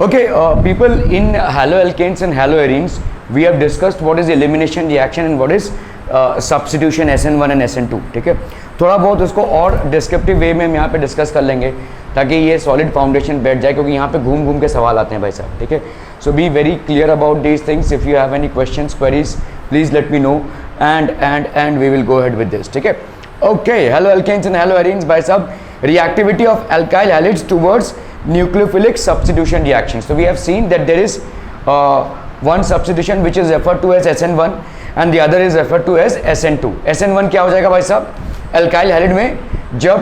Okay, people, in haloalkanes and haloarenes, we have discussed what is elimination reaction and what is substitution SN1 and SN2. ठीक है, थोड़ा बहुत उसको और descriptive वे में हम यहाँ पे डिस्कस कर लेंगे ताकि ये सॉलिड फाउंडेशन बैठ जाए, क्योंकि यहाँ पे घूम घूम के सवाल आते हैं भाई साहब. ठीक है, so be very clear about these things. If you have any questions, queries, please let me know and we will go ahead with this. ठीक है, ओके. haloalkanes and haloarenes भाई साहब, reactivity of alkyl halides towards nucleophilic substitution reaction. So we have seen that there is one substitution which is referred to as SN1 and the other is referred to as SN2. SN1 क्या हो जाएगा भाई साहब? alkyl halide में जब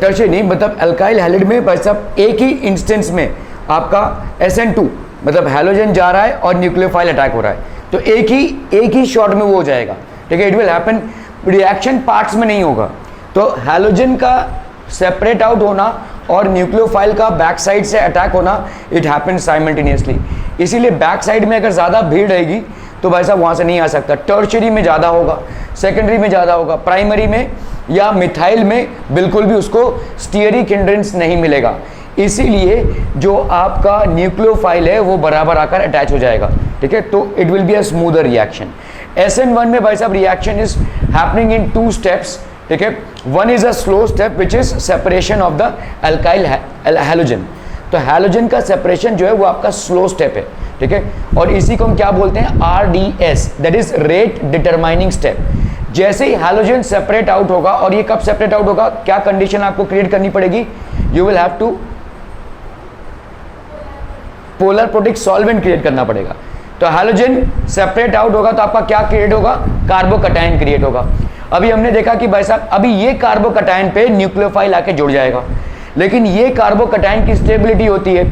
tertiary नहीं, मतलब alkyl halide में भाई साहब एक ही इंस्टेंस में आपका SN2 मतलब हैलोजन जा रहा है और न्यूक्लियोफाइल अटैक हो रहा है, तो एक ही शॉट में वो हो जाएगा. ठीक है, it will happen, reaction parts में नहीं होगा. तो हैलोजन का सेपरेट आउट होना और न्यूक्लियोफाइल का बैक साइड से अटैक होना, इट हैपन साइमल्टेनियसली. इसीलिए बैक साइड में अगर ज़्यादा भीड़ रहेगी तो भाई साहब वहाँ से नहीं आ सकता. टर्शियरी में ज़्यादा होगा, सेकेंडरी में ज़्यादा होगा, प्राइमरी में या मिथाइल में बिल्कुल भी उसको स्टीयरिक हिंड्रेंस नहीं मिलेगा. इसीलिए जो आपका न्यूक्लियोफाइल है वो बराबर आकर अटैच हो जाएगा. ठीक है, तो it will be a smoother reaction. SN1 में भाई साहब reaction is happening in 2 steps. ठीक है, one is a slow step which is separation of the alkyl halogen. तो हैलोजन का सेपरेशन जो है वो आपका स्लो स्टेप है. ठीक है, और इसी को हम क्या बोलते हैं? RDS, that is rate determining step. जैसे ही हैलोजन सेपरेट आउट होगा, और ये कब सेपरेट आउट होगा, क्या कंडीशन आपको क्रिएट करनी पड़ेगी? You will have to polar protic solvent create करना पड़ेगा. तो हैलोजन सेपरेट आउट होगा तो आपका क्या क्रिएट होगा? कार्बोकटायन क्रिएट होगा. अभी हमने देखा कि भाई साहब अभी ये कार्बोकटायन पे न्यूक्लियोफाइल आके जुड़ जाएगा, लेकिन ये कार्बोकटायन की स्टेबिलिटी होती है.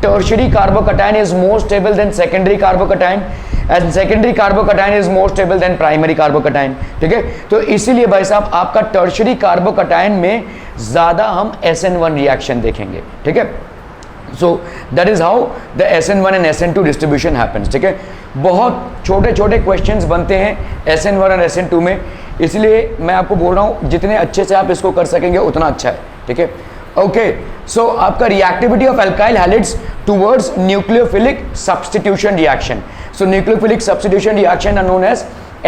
Tertiary carbocation is more stable then secondary carbocation and secondary carbocation is more stable then primary carbocation. ठीक है, तो इसीलिए भाई साहब आपका टर्शियरी कार्बोकटायन में ज्यादा हम SN1 रिएक्शन देखेंगे. ठीक है, so that is how the SN1 and SN2 distribution happens. ठीक है, बहुत छोटे छोटे क्वेश्चंस बनते हैं SN1 और SN2 में, इसलिए मैं आपको बोल रहा हूँ जितने अच्छे से आप इसको कर सकेंगे उतना अच्छा है. ठीक है, ओके. सो आपका reactivity of alkyl halides towards nucleophilic substitution reaction. So nucleophilic substitution reaction are known as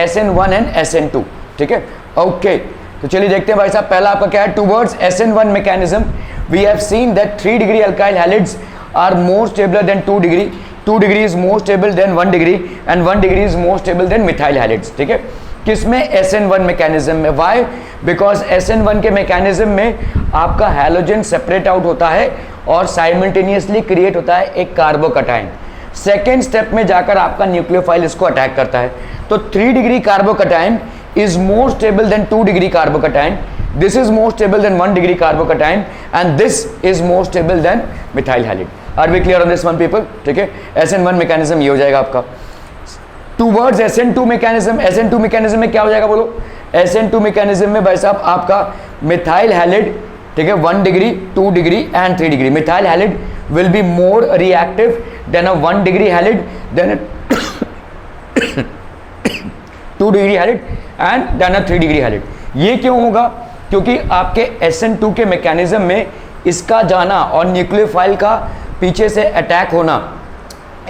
SN1 and SN2. ठीक है, ओके. तो चलिए देखते हैं भाई साहब, पहला आपका क्या है? Towards SN1 mechanism we have seen that 3 degree alkyl halides are more stable than 2 degree. 2 degree is more stable than 1 degree and 1 degree is more stable than methyl halides. ठीक है, किसमें? SN1 मैकेनिज्म में. Y? Because SN1 के mechanism में आपका halogen separate out होता है और साइमल्टेनियसली क्रिएट होता है एक कार्बोकटायन. सेकेंड स्टेप में जाकर आपका न्यूक्लियोफाइल इसको अटैक करता है. तो 3 degree carbocation is more stable than 2 degree carbocation. This is more stable than 1 degree carbocation and this is more stable than methyl halide. Are we clear on this one people? ठीक है, SN1 mechanism ये हो जाएगा आपका. Towards SN2 mechanism, SN2 mechanism में क्या हो जाएगा बोलो? SN2 mechanism में भाई साहब आपका methyl halide, ठीक है, 1 degree, 2 degree and 3 degree. Methyl halide will be more reactive than a 1 degree halide, than a 2 degree halide and then 3 degree halide. ये क्यों होगा? क्योंकि आपके SN2 के मैकेनिज्म में इसका जाना और न्यूक्लियोफाइल का पीछे से अटैक होना,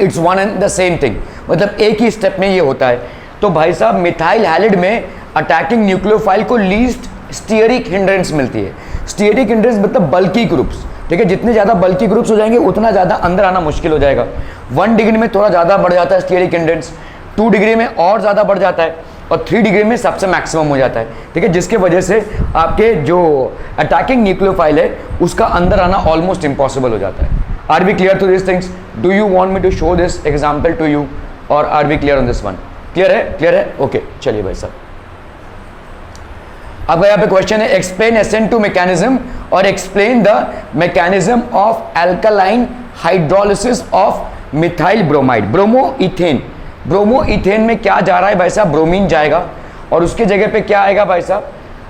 it's one and the same thing, मतलब एक ही स्टेप में ये होता है. तो भाई साहब मिथाइल हैलिड में अटैकिंग न्यूक्लियोफाइल को लीस्ट स्टीयरिक हिंड्रेंस मिलती है. स्टीयरिक हिंड्रेंस मतलब बल्की ग्रुप्स. ठीक है, जितने ज़्यादा बल्की ग्रुप्स हो जाएंगे उतना ज़्यादा अंदर आना मुश्किल हो जाएगा. 1 डिग्री में थोड़ा ज़्यादा बढ़ जाता है स्टीयरिक हिंड्रेंस, 2 डिग्री में और ज़्यादा बढ़ जाता है और 3 डिग्री में सबसे मैक्सिमम हो जाता है. ठीक है, जिसके वजह से आपके जो अटैकिंग न्यूक्लियोफाइल है उसका अंदर आना ऑलमोस्ट इम्पॉसिबल हो जाता है. Are we clear to this things? Do you want me to show this example to you और are we clear on this one? Clear है? क्लियर है? ओके, चलिए भाई साहब. अब यहाँ पे क्वेश्चन है एक्सप्लेन SN2 मैकेनिज्म और explain the mechanism of alkaline hydrolysis of methyl bromide. Bromoethane में क्या जा रहा है भाई साहब? ब्रोमीन जाएगा और उसके जगह पे क्या आएगा भाई साहब?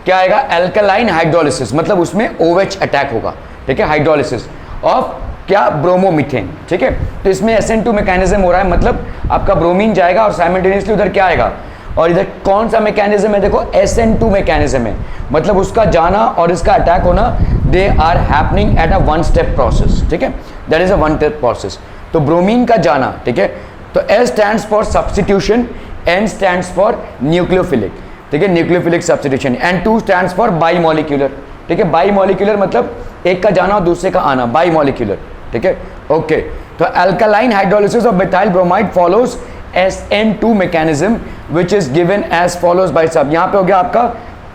क्या आएगा? अल्कलाइन हाइड्रोलिसिस, मतलब उसमें OH अटैक होगा. ठीक है, हाइड्रोलिसिस ऑफ क्या? ब्रोमोमीथेन. ठीक है, तो इसमें SN2 मैकेनिज्म हो रहा है, मतलब आपका ब्रोमीन जाएगा और साइमल्टेनियसली उधर क्या आएगा? और इधर कौन सा मैकेनिज्म है, देखो SN2 मैकेनिज्म है, मतलब उसका जाना और इसका अटैक होना, they are happening at a one step process, ठीक है, that is a one step process. तो ब्रोमीन का जाना, ठीक है, तो S stands for substitution, N stands for nucleophilic, ठीक है, nucleophilic substitution, and 2 stands for bimolecular, ठीक है, बाईमोलिक्यूलर मतलब एक का जाना और दूसरे का आना, बाईमोलिक्यूलर, ठीक है, ओके। तो alkaline hydrolysis of methyl bromide follows SN2 mechanism which is given as follows भाई साहब, यहाँ पे हो गया आपका,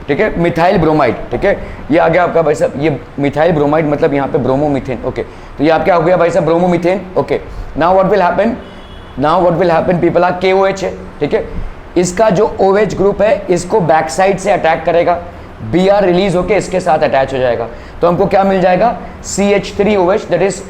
ठीक है, मिथाइल ब्रोमाइड, ठीक है, ये आ गया आपका भाई साहब, ये मिथाइल ब्रोमाइड मतलब यहाँ पे ब्रोमोमीथेन, ओके, तो ये आपका हो गया भाई साहब bromomethane, okay. Now what will happen, people are KOH है, ठीक है, इसका जो OH ग्रुप है इसको बैक साइड से अटैक करेगा, Br रिलीज होके इसके साथ अटैच हो जाएगा, तो हमको क्या मिल जाएगा, CH3OH that is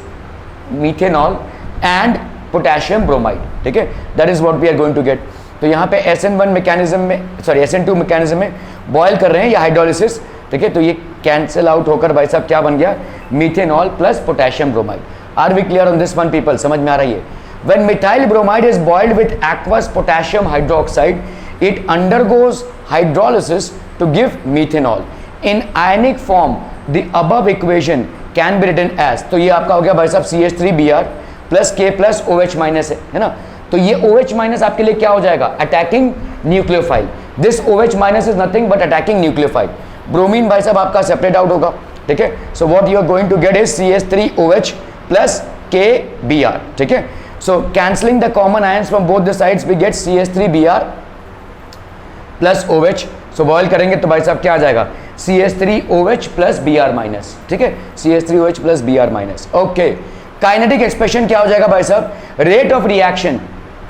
methanol and potassium bromide, ठीक है, that is what we are going to get. तो यहाँ पे SN1 मैकेनिज्म में, सॉरी SN2 मैकेनिज्म में बॉयल कर रहे हैं या हाइड्रोलिसिस, ठीक है, तो ये कैंसिल आउट होकर भाई साहब क्या बन गया, methanol plus potassium bromide. Are we clear on this one people, समझ में आ रही है? When methyl bromide is boiled with aqueous potassium hydroxide, it undergoes hydrolysis to give methanol. In ionic form, the above equation can be written as, तो ये आपका हो गया भाई साहब CH3Br plus K plus OH minus है ना, तो ये OH माइनस आपके लिए क्या हो जाएगा, attacking nucleophile. This OH minus is nothing but attacking nucleophile. Bromine भाई साहब आपका सेपरेट आउट होगा, ठीक है, so what you are going to get is CH3OH plus KBr, ठीक है। So cancelling the common ions from both the sides we get CH3Br plus OH. So boil करेंगे तो भाई साहब क्या आ जाएगा, CH3OH plus Br माइनस, ठीक है, CH3OH plus Br minus, okay. Kinetic expression क्या हो जाएगा भाई साहब, rate of reaction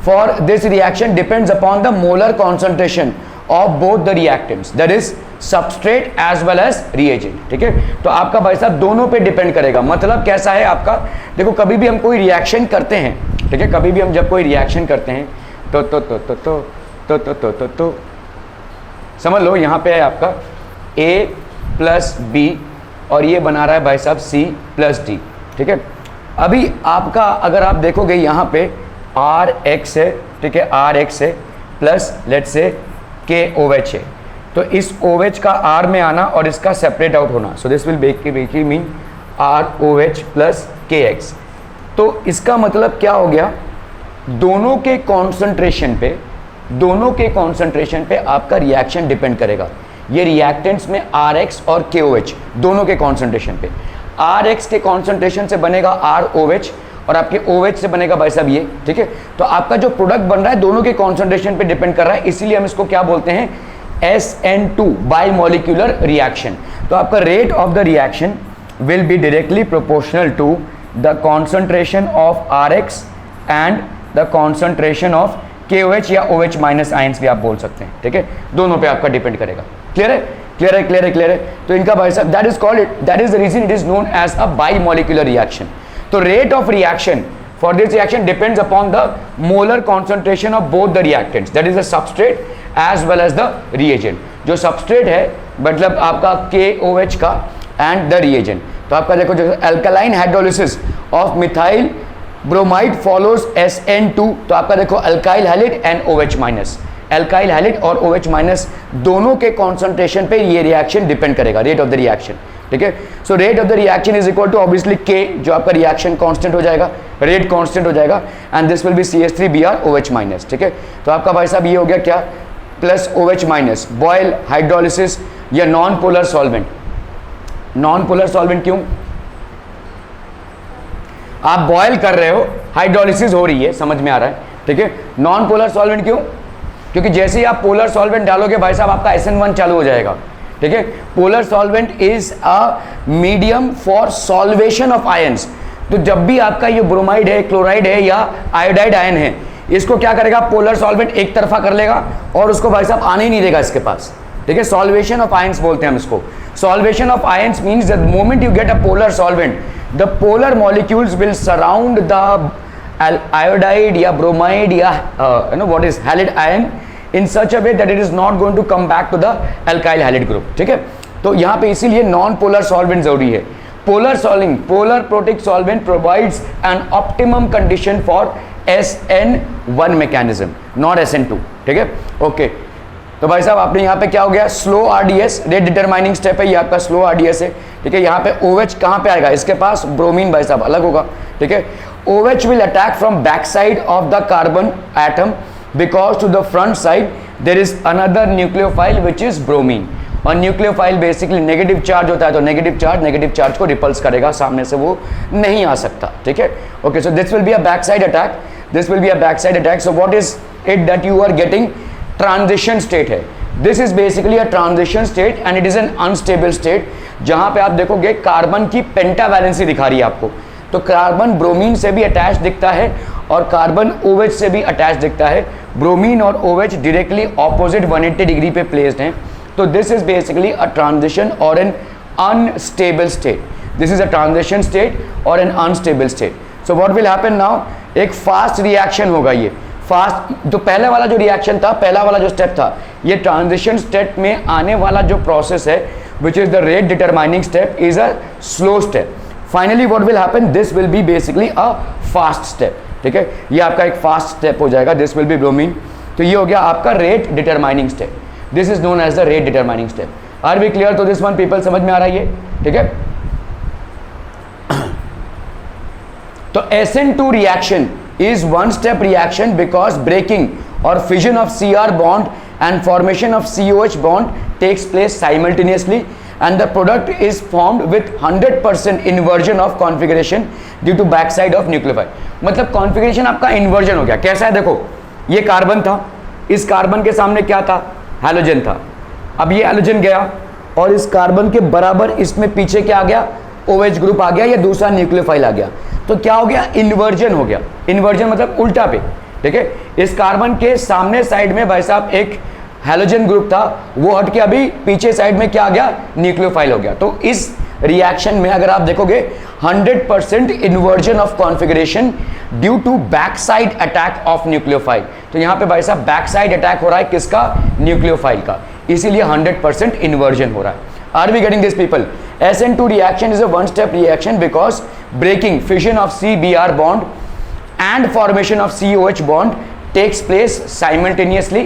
for this reaction depends upon the molar concentration of both the reactants, that is substrate as well as reagent, ठीक है। तो आपका भाई साहब दोनों पे डिपेंड करेगा, मतलब कैसा है आपका, देखो कभी भी हम कोई रिएक्शन करते हैं, ठीक है, कभी भी हम जब कोई रिएक्शन करते हैं तो समझ लो यहाँ पे है आपका A प्लस B और ये बना रहा है भाई साहब C प्लस D, ठीक है। अभी आपका अगर आप देखोगे यहाँ पे RX है, ठीक है, RX है प्लस लेट से KOH है, तो इस OH का R में आना और इसका सेपरेट आउट होना, सो this will basically mean ROH plus KX। तो इसका मतलब क्या हो गया, दोनों के कॉन्सेंट्रेशन पे आपका रिएक्शन डिपेंड करेगा। ये रिएक्टेंट्स में RX और KOH दोनों के कॉन्सेंट्रेशन पे, RX के कॉन्सेंट्रेशन से बनेगा ROH और आपके OH से बनेगा भाई साहब ये, ठीक है। तो आपका जो प्रोडक्ट बन रहा है दोनों के कॉन्सेंट्रेशन पे डिपेंड कर रहा है, इसीलिए हम इसको क्या बोलते हैं, SN2 बाईमोलिक्यूलर रिएक्शन। तो आपका rate of the reaction will be directly proportional to the concentration of RX and the concentration of KOH या OH माइनस आयंस भी आप बोल सकते हैं, ठीक है, दोनों पे आपका डिपेंड करेगा। क्लियर है, क्लियर है, क्लियर है, क्लियर है। तो इनका भाई साहब that is called, that is the reason it is known as a bimolecular reaction. तो rate of reaction for this reaction depends upon the molar concentration of both the reactants, that is the substrate as well as the reagent. जो substrate है मतलब आपका KOH का and the reagent. तो आपका देखो जो alkaline hydrolysis of methyl bromide follows SN2, तो आपका देखो alkyl halide and OH minus, alkyl halide और OH माइनस दोनों के कॉन्सेंट्रेशन पे ये रिएक्शन डिपेंड करेगा, रेट ऑफ द रिएक्शन, ठीक है। So rate of the reaction is equal to obviously K, जो आपका रिएक्शन कांस्टेंट हो जाएगा, रेट कांस्टेंट हो जाएगा, and this will B CH3Br OH minus, ठीक है। तो आपका भाई साहब ये हो गया क्या, plus OH minus, boil, hydrolysis या non polar solvent. Non polar solvent क्यों, आप बॉयल कर रहे हो, हाइड्रोलिसिस हो रही है, समझ में आ रहा है, ठीक है। नॉन पोलर सॉल्वेंट क्यों, क्योंकि जैसे ही आप पोलर सॉल्वेंट डालोगे भाई साहब आपका SN1 चालू हो जाएगा, ठीक है। Polar solvent is a medium for solvation of ions. तो जब भी आपका ये ब्रोमाइड है, क्लोराइड है या आयोडाइड आयन है, इसको क्या करेगा, पोलर सॉल्वेंट एक तरफा कर लेगा और उसको भाई साहब आने ही नहीं देगा इसके पास, ठीक है। सॉल्वेशन ऑफ आयंस बोलते हैं हम इसको। Solvation of ions means the moment you get a polar solvent, the polar molecules will surround the iodide या bromide या what is halide ion in such a way that it is not going to come back to the alkyl halide group, ठीक है। तो यहाँ पे इसीलिए non polar solvent जरूरी है। Polar protic solvent provides an optimum condition for SN1 mechanism, not SN2, ठीक है, ओके। तो भाई साहब आपने यहाँ पे क्या हो गया, slow RDS, rate determining step है, ये आपका स्लो आरडीएस है, ठीक है। यहाँ पे OH कहाँ पे आएगा, इसके पास ब्रोमीन भाई साहब अलग होगा, ठीक है। OH will attack from back side of the carbon atom because to the front side there is another nucleophile which is bromine. और न्यूक्लियोफाइल बेसिकली नेगेटिव चार्ज होता है, तो नेगेटिव चार्ज को रिपल्स करेगा, सामने से वो नहीं आ सकता, ठीक है। Okay, so this will be a back side attack, this will be a back side attack. So what is it that you are getting, transition state है, this is basically a transition state and it is an unstable state, जहां पे आप देखोगे carbon की पेंटावैलेंसी दिखा रही है आपको, तो कार्बन ब्रोमीन से भी अटैच दिखता है और कार्बन OH से भी अटैच दिखता है। ब्रोमीन और OH डायरेक्टली ऑपोजिट 180 डिग्री पे प्लेस्ड हैं, तो this is basically a transition और an unstable state, this is a transition state और an unstable state. So what will happen now, एक फास्ट रिएक्शन होगा, ये फास्ट, तो पहले वाला जो रिएक्शन था, पहला वाला जो स्टेप था, ये ट्रांजिशन स्टेट में आने वाला जो प्रोसेस है which is the rate determining step is a slow step. Finally what will happen, this will be basically a fast step, ठीक है, ये आपका एक फास्ट स्टेप हो जाएगा, दिस विल बी ब्रोमीन। तो ये हो गया आपका rate determining step, this is known as the rate determining step. Are we clear? तो दिस वन पीपल समझ में आ रहा है ये, ठीक है। तो SN2 reaction is one step reaction because breaking or fission of Cr bond and formation of COH bond takes place simultaneously and the product is formed with 100% inversion of configuration due to backside of nucleophile। मतलब configuration आपका inversion हो गया। कैसा है, देखो ये carbon था, इस कार्बन के सामने क्या था, हैलोजन था, अब ये हैलोजन गया और इस कार्बन के बराबर इसमें पीछे क्या आ गया, OH ग्रुप आ गया, या दूसरा न्यूक्लियोफाइल आ गया, तो क्या हो गया, इन्वर्जन हो गया। इन्वर्जन मतलब उल्टा पे, ठीक है। इस कार्बन के सामने साइड में भाई साहब एक हैलोजन ग्रुप था, वो हट के अभी पीछे साइड में क्या आ गया, न्यूक्लियोफाइल हो गया। तो इस रिएक्शन में अगर आप देखोगे 100% inversion of configuration due to back side attack of nucleophile. तो यहाँ पे भाई साहब बैक साइड अटैक हो रहा है, किसका, न्यूक्लियोफाइल का, इसीलिए 100% इन्वर्जन हो रहा है। Are we getting this people? SN2 reaction is a one-step reaction because breaking fission of CBr bond and formation of COH bond takes place simultaneously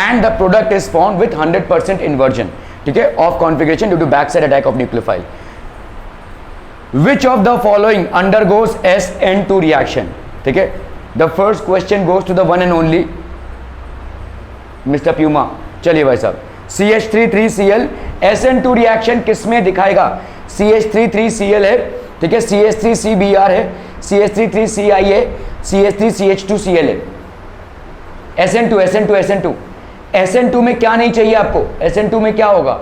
and the product is formed with 100% inversion, ठीक है, of configuration due to backside attack of nucleophile. Which of the following undergoes SN2 reaction? ठीक है, the first question goes to the one and only Mr. Puma। चलिए भाई साहब, CH3 SN2 reaction किसमें दिखाएगा, CH3 है, ठीक है, CH3 है, CH3 है, CH3 है, SN2 में क्या नहीं चाहिए आपको, SN2 में क्या होगा,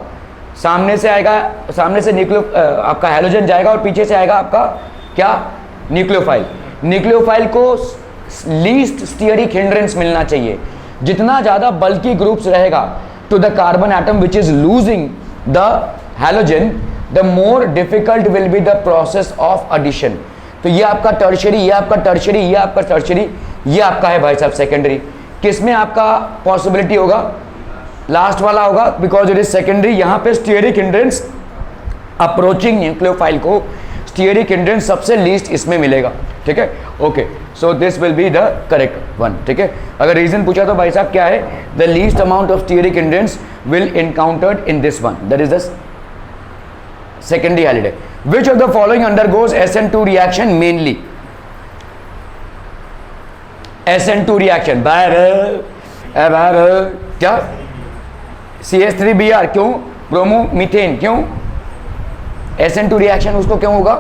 सामने से आएगा, सामने से आपका हैलोजन जाएगा और पीछे से आएगा आपका क्या, न्यूक्लियोफाइल। न्यूक्लियोफाइल को लीस्ट स्टीयरिक हिंड्रेंस मिलना चाहिए, जितना ज़्यादा बल्कि ग्रुप्स रहेगा to the carbon atom which is losing the halogen, the more difficult will be the process of addition। तो ये आपका टर्शरी, ये आपका टर्शरी, ये आपका टर्शरी, ये आपका है भाई साहब सेकेंडरी। किसमें आपका पॉसिबिलिटी होगा, लास्ट वाला होगा, बिकॉज इट इज सेकेंडरी। यहाँ पे स्टीयरिक हिंड्रेंस अप्रोचिंग न्यूक्लियोफाइल को स्टीयरिक हिंड्रेंस सबसे लीस्ट इसमें मिलेगा, ठीक है। Okay, so this will be the correct one, ठीक है। अगर रीजन पूछा तो भाई साहब क्या है, the least amount of steric hindrance will encountered in this one, that is the secondary Halliday. Which of the following undergoes SN2 reaction mainly, SN2 reaction क्या, CH3Br क्यों, ब्रोमोमीथेन क्यों, SN2 रिएक्शन उसको क्यों होगा,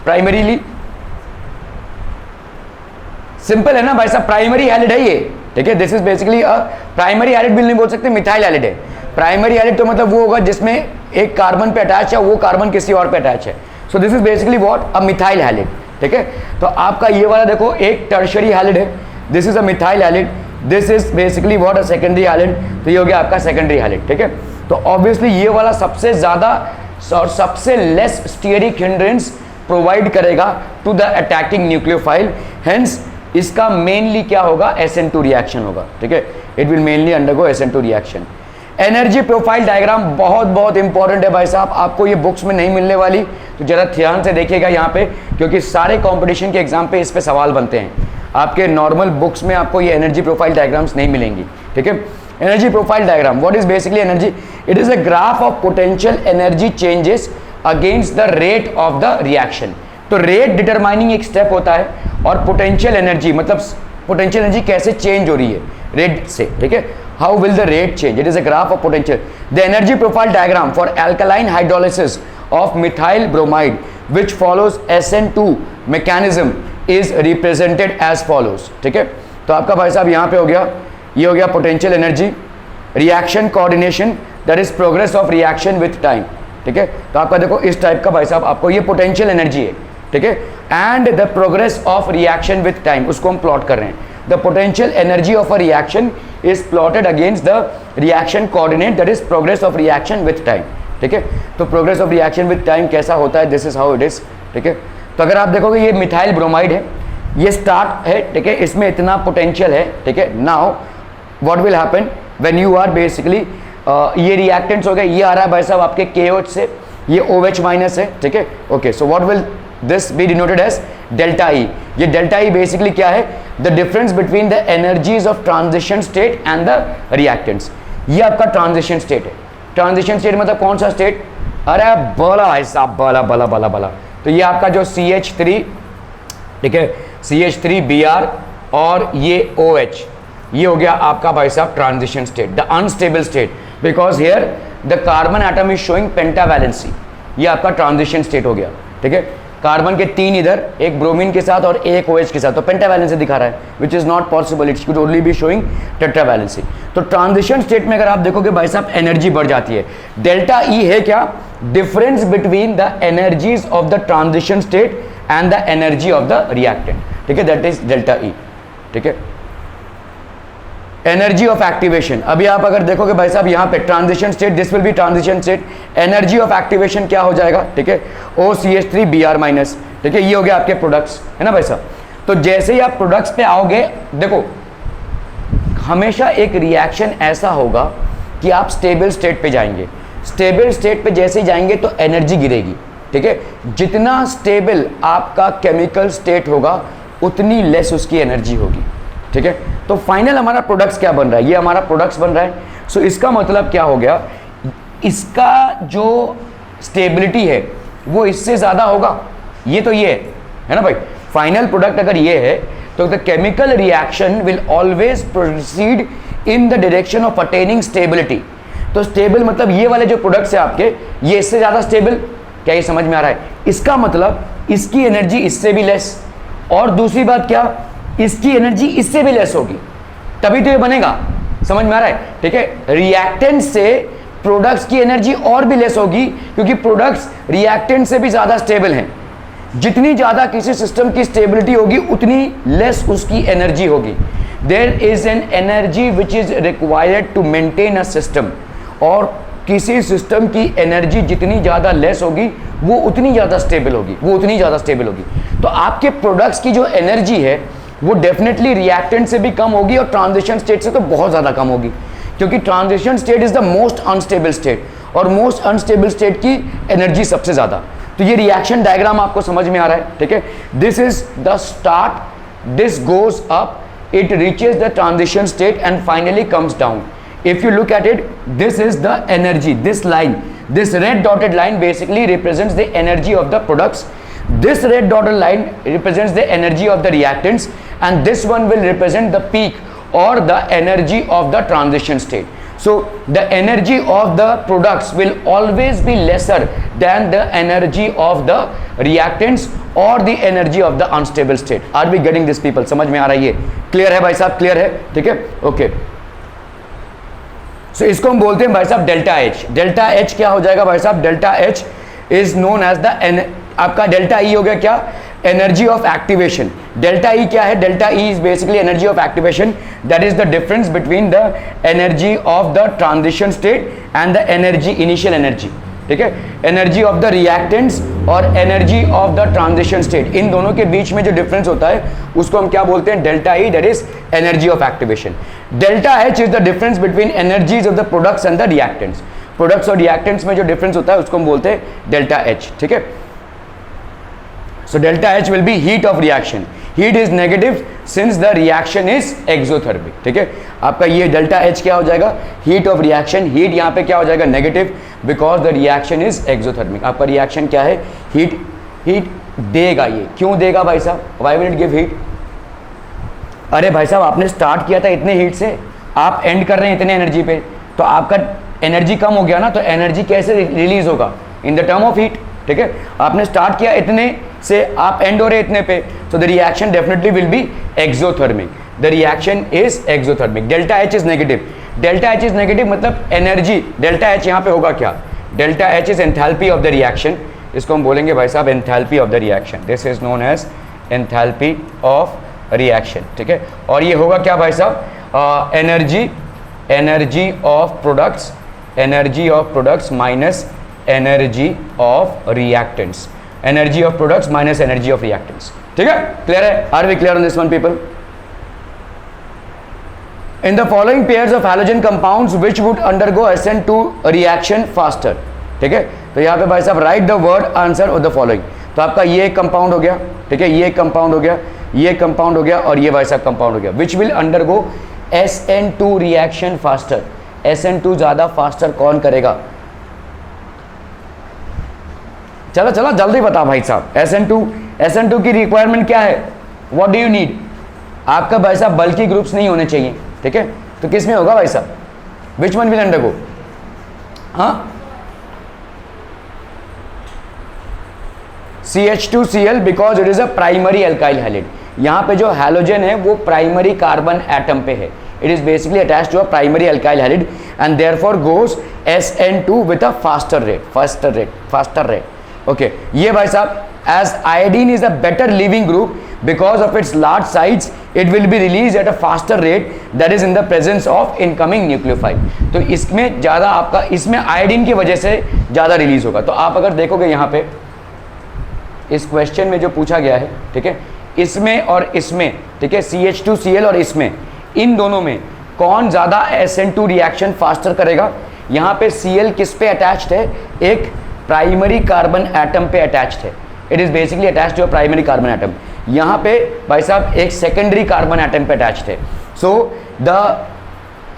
प्राइमरीली, सिंपल है ना भाई साहब, प्राइमरी हैलिड है ये, ठीक है। This is basically a primary halide भी नहीं बोल सकते, मिथाइल हैलिड है। प्राइमरी हैलिड तो मतलब वो होगा जिसमें एक कार्बन पे अटैच है, वो कार्बन किसी और पे अटैच है। So this is basically what, a methyl halide, ठीक है। तो आपका ये वाला देखो एक टर्शरी हैलिड है, this is a methyl halide, this is basically what, a secondary halide, तो ये हो गया आपका सेकेंडरी हैलिड, ठीक है। तो ऑब्वियसली ये वाला सबसे ज्यादा और सबसे लेस स्टीयरिक हिंड्रेंस प्रोवाइड करेगा to the attacking nucleophile, hence इसका मेनली क्या होगा, SN2 रिएक्शन होगा, ठीक है। It will mainly undergo SN2 reaction. Energy profile diagram बहुत बहुत इंपॉर्टेंट है भाई साहब, आपको ये बुक्स में नहीं मिलने वाली, तो जरा ध्यान से देखिएगा यहाँ पे, क्योंकि सारे कंपटीशन के एग्जाम पे इस पे सवाल बनते हैं। आपके नॉर्मल बुक्स में आपको ये एनर्जी प्रोफाइल डायग्राम्स नहीं मिलेंगी, ठीक है। Energy profile diagram, what is basically energy? It is a graph of potential energy changes against the rate of the reaction. तो रेट डिटरमाइनिंग एक स्टेप होता है, और पोटेंशियल एनर्जी मतलब पोटेंशियल एनर्जी कैसे चेंज हो रही है रेट से, ठीक है। How will the rate change? It is a graph of potential. The energy profile diagram for alkaline hydrolysis of methyl bromide which follows SN2 mechanism is represented as follows, ठीक है। तो आपका भाई साहब यहाँ पे हो गया, ये हो गया potential energy, reaction coordination that is progress of reaction with time, ठीक है। तो आपका देखो इस टाइप का भाई साहब आपको ये पोटेंशियल एनर्जी है, ठीक है, and the progress of reaction with time, उसको हम प्लॉट कर रहे हैं। The potential energy of a reaction is plotted against the reaction coordinate that is progress of reaction with time, ठीक है। तो progress of reaction with time कैसा होता है, this is how it is, ठीक है। तो अगर आप देखोगे ये मिथाइल ब्रोमाइड है, ये स्टार्ट है, ठीक है, इसमें इतना पोटेंशियल है, ठीक है। Now what will happen when you are basically ये रिएक्टेंट्स हो गए, ये आ रहा है भाई साहब आपके KOH से, ये OH माइनस है, ठीक है। Okay, so what will this be denoted as delta E। ये डेल्टा E बेसिकली क्या है? The difference between the energies of transition state and the reactants. ये आपका ट्रांजिशन स्टेट है। ट्रांजिशन स्टेट मतलब कौन सा स्टेट? अरे बोला भाई साहब, बोला बोला बोला बोला। तो ये आपका जो CH3, ठीक है, CH3Br और ये OH, ये हो गया आपका भाई साहब transition state, the unstable state, because here the carbon atom is showing pentavalency. ये आपका ट्रांजिशन स्टेट हो गया, ठीक है। कार्बन के 3 इधर, एक ब्रोमीन के साथ और एक OH के साथ, तो पेंटावैलेंसी दिखा रहा है, which is not possible, it should only be showing tetravalency. तो ट्रांजिशन स्टेट में अगर आप देखोगे भाई साहब एनर्जी बढ़ जाती है। डेल्टा E है क्या? Difference between the energies of the transition state and the energy of the reactant, ठीक है, दैट इज डेल्टा E, ठीक है। एनर्जी ऑफ एक्टिवेशन, अभी आप अगर देखोगे भाई साहब यहाँ पे transition state, this will B transition state, energy of activation क्या हो जाएगा, ठीक है, OCH3Br माइनस, ठीक है। ये हो गया आपके प्रोडक्ट्स, है ना भाई साहब। तो जैसे ही आप प्रोडक्ट्स पे आओगे, देखो हमेशा एक रिएक्शन ऐसा होगा कि आप स्टेबल स्टेट पे जाएंगे। स्टेबल स्टेट पे जैसे ही जाएंगे तो एनर्जी गिरेगी, ठीक है। जितना स्टेबल आपका केमिकल स्टेट होगा उतनी लेस उसकी एनर्जी होगी, ठीक है। तो फाइनल हमारा प्रोडक्ट्स क्या बन रहा है? ये हमारा प्रोडक्ट्स बन रहा है। सो इसका मतलब क्या हो गया? इसका जो स्टेबिलिटी है वो इससे ज़्यादा होगा। ये तो ये है ना भाई, फाइनल प्रोडक्ट अगर ये है तो the chemical reaction will always proceed in the direction of attaining stability. तो स्टेबल मतलब ये वाले जो प्रोडक्ट्स है आपके, ये इससे ज़्यादा स्टेबल, क्या ये समझ में आ रहा है? इसका मतलब इसकी एनर्जी इससे भी लेस, और दूसरी बात क्या, इसकी एनर्जी इससे भी लेस होगी, तभी तो ये बनेगा। समझ में आ रहा है? ठीक है, रिएक्टेंट से प्रोडक्ट्स की एनर्जी और भी लेस होगी, क्योंकि प्रोडक्ट्स रिएक्टेंट से भी ज़्यादा स्टेबल हैं। जितनी ज़्यादा किसी सिस्टम की स्टेबिलिटी होगी उतनी लेस उसकी एनर्जी होगी। There is an energy which is required to maintain a system, और किसी सिस्टम की एनर्जी जितनी ज़्यादा लेस होगी वो उतनी ज़्यादा स्टेबल होगी, तो आपके प्रोडक्ट्स की जो एनर्जी है वो डेफिनेटली रिएक्टेंट से भी कम होगी और ट्रांजिशन स्टेट से तो बहुत ज़्यादा कम होगी, क्योंकि transition state is the most unstable state, और मोस्ट अनस्टेबल स्टेट की एनर्जी सबसे ज़्यादा। तो ये रिएक्शन डायग्राम आपको समझ में आ रहा है, ठीक है। This is the start, this goes up, it reaches the transition state and finally comes down. If you look at it, this is the energy, this line, this red dotted line basically represents the energy of the products, this red dotted line represents the energy of the reactants, and this one will represent the peak or the energy of the transition state. So the energy of the products will always be lesser than the energy of the reactants or the energy of the unstable state. Are we getting this people? समझ में आ रहा है? ये clear है भाई साहब? Clear है, ठीक है, ओके। सो इसको हम बोलते हैं भाई साहब डेल्टा एच। डेल्टा एच क्या हो जाएगा भाई साहब? Delta H is known as the, आपका डेल्टा ई हो गया क्या? Energy of activation. Delta E क्या है? Delta E is basically energy of activation, that is the difference between the energy of the transition state and the energy, initial energy, ठीक है, energy of the reactants और energy of the transition state, इन दोनों के बीच में जो difference होता है उसको हम क्या बोलते हैं? Delta E, that is energy of activation. Delta H is the difference between energies of the products and the reactants. Products और रिएक्टेंट्स में जो डिफरेंस होता है उसको हम बोलते हैं डेल्टा एच, ठीक है। So delta H will be heat of reaction. Heat is negative since the reaction is exothermic. ठीक है, आपका ये डेल्टा एच क्या हो जाएगा, हीट ऑफ रिएक्शन, हीट यहाँ पे क्या हो जाएगा negative because the reaction is exothermic. आपका रिएक्शन क्या है, हीट देगा। ये क्यों देगा भाई साहब, why will it give heat? अरे भाई साहब आपने स्टार्ट किया था इतने हीट से, आप एंड कर रहे हैं इतने एनर्जी पे, तो आपका एनर्जी कम हो गया ना, तो एनर्जी कैसे रिलीज होगा, in the term of heat. ठीक है, आपने स्टार्ट किया इतने से, आप एंड हो रहे इतने पे, तो the reaction definitely will be exothermic. The reaction is exothermic. Delta H is negative, delta H is negative मतलब एनर्जी, डेल्टा एच यहाँ पे होगा क्या, delta H is enthalpy of the reaction. इसको हम बोलेंगे भाई साहब enthalpy of the reaction, this is known as enthalpy of reaction. ठीक है, और ये होगा क्या भाई साहब, energy of products minus energy of reactants, energy of products minus energy of reactants. ठीक है, क्लियर है, are we clear on this one people? In the following pairs of halogen compounds which would undergo SN2 reaction faster। ठीक है, तो यहाँ पे भाई साहब right the word answer of the following. तो आपका ये एक कंपाउंड हो गया, ठीक है, ये एक कंपाउंड हो गया, ये कंपाउंड हो गया, और ये भाई साहब कंपाउंड हो गया, which will undergo SN2 reaction faster. SN2 ज्यादा फास्टर कौन करेगा? चलो चलो जल्दी बता भाई साहब, SN2 की रिक्वायरमेंट क्या है, व्हाट डू यू नीड? आपका भाई साहब बल्कि ग्रुप्स नहीं होने चाहिए। ठीक है, तो किस में होगा भाई साहब, विच वन विल अंडरगो? हाँ, CH2Cl because it is a primary alkyl halide. यहाँ पे जो हैलोजन है वो प्राइमरी कार्बन एटम पे है, it is basically attached to a primary alkyl halide and therefore goes SN2 with a faster rate. Okay, ये भाई साहब as iodine is a better leaving group because of its large size, it will be released at a faster rate, that is in the presence of incoming nucleophile। तो इसमें ज़्यादा आपका, इसमें iodine की वजह से ज़्यादा रिलीज होगा। तो आप अगर देखोगे यहाँ पे इस क्वेश्चन में जो पूछा गया है, ठीक है, इसमें और इसमें, ठीक है, CH2Cl और इसमें, इन दोनों में कौन ज़्यादा SN2 रिएक्शन फास्टर करेगा? यहाँ पे Cl किस पे अटैच्ड है, एक प्राइमरी कार्बन एटम पे अटैच्ड है, it is basically attached to a primary carbon atom. यहाँ पे भाई साहब एक सेकेंडरी कार्बन एटम पे अटैच्ड है, so the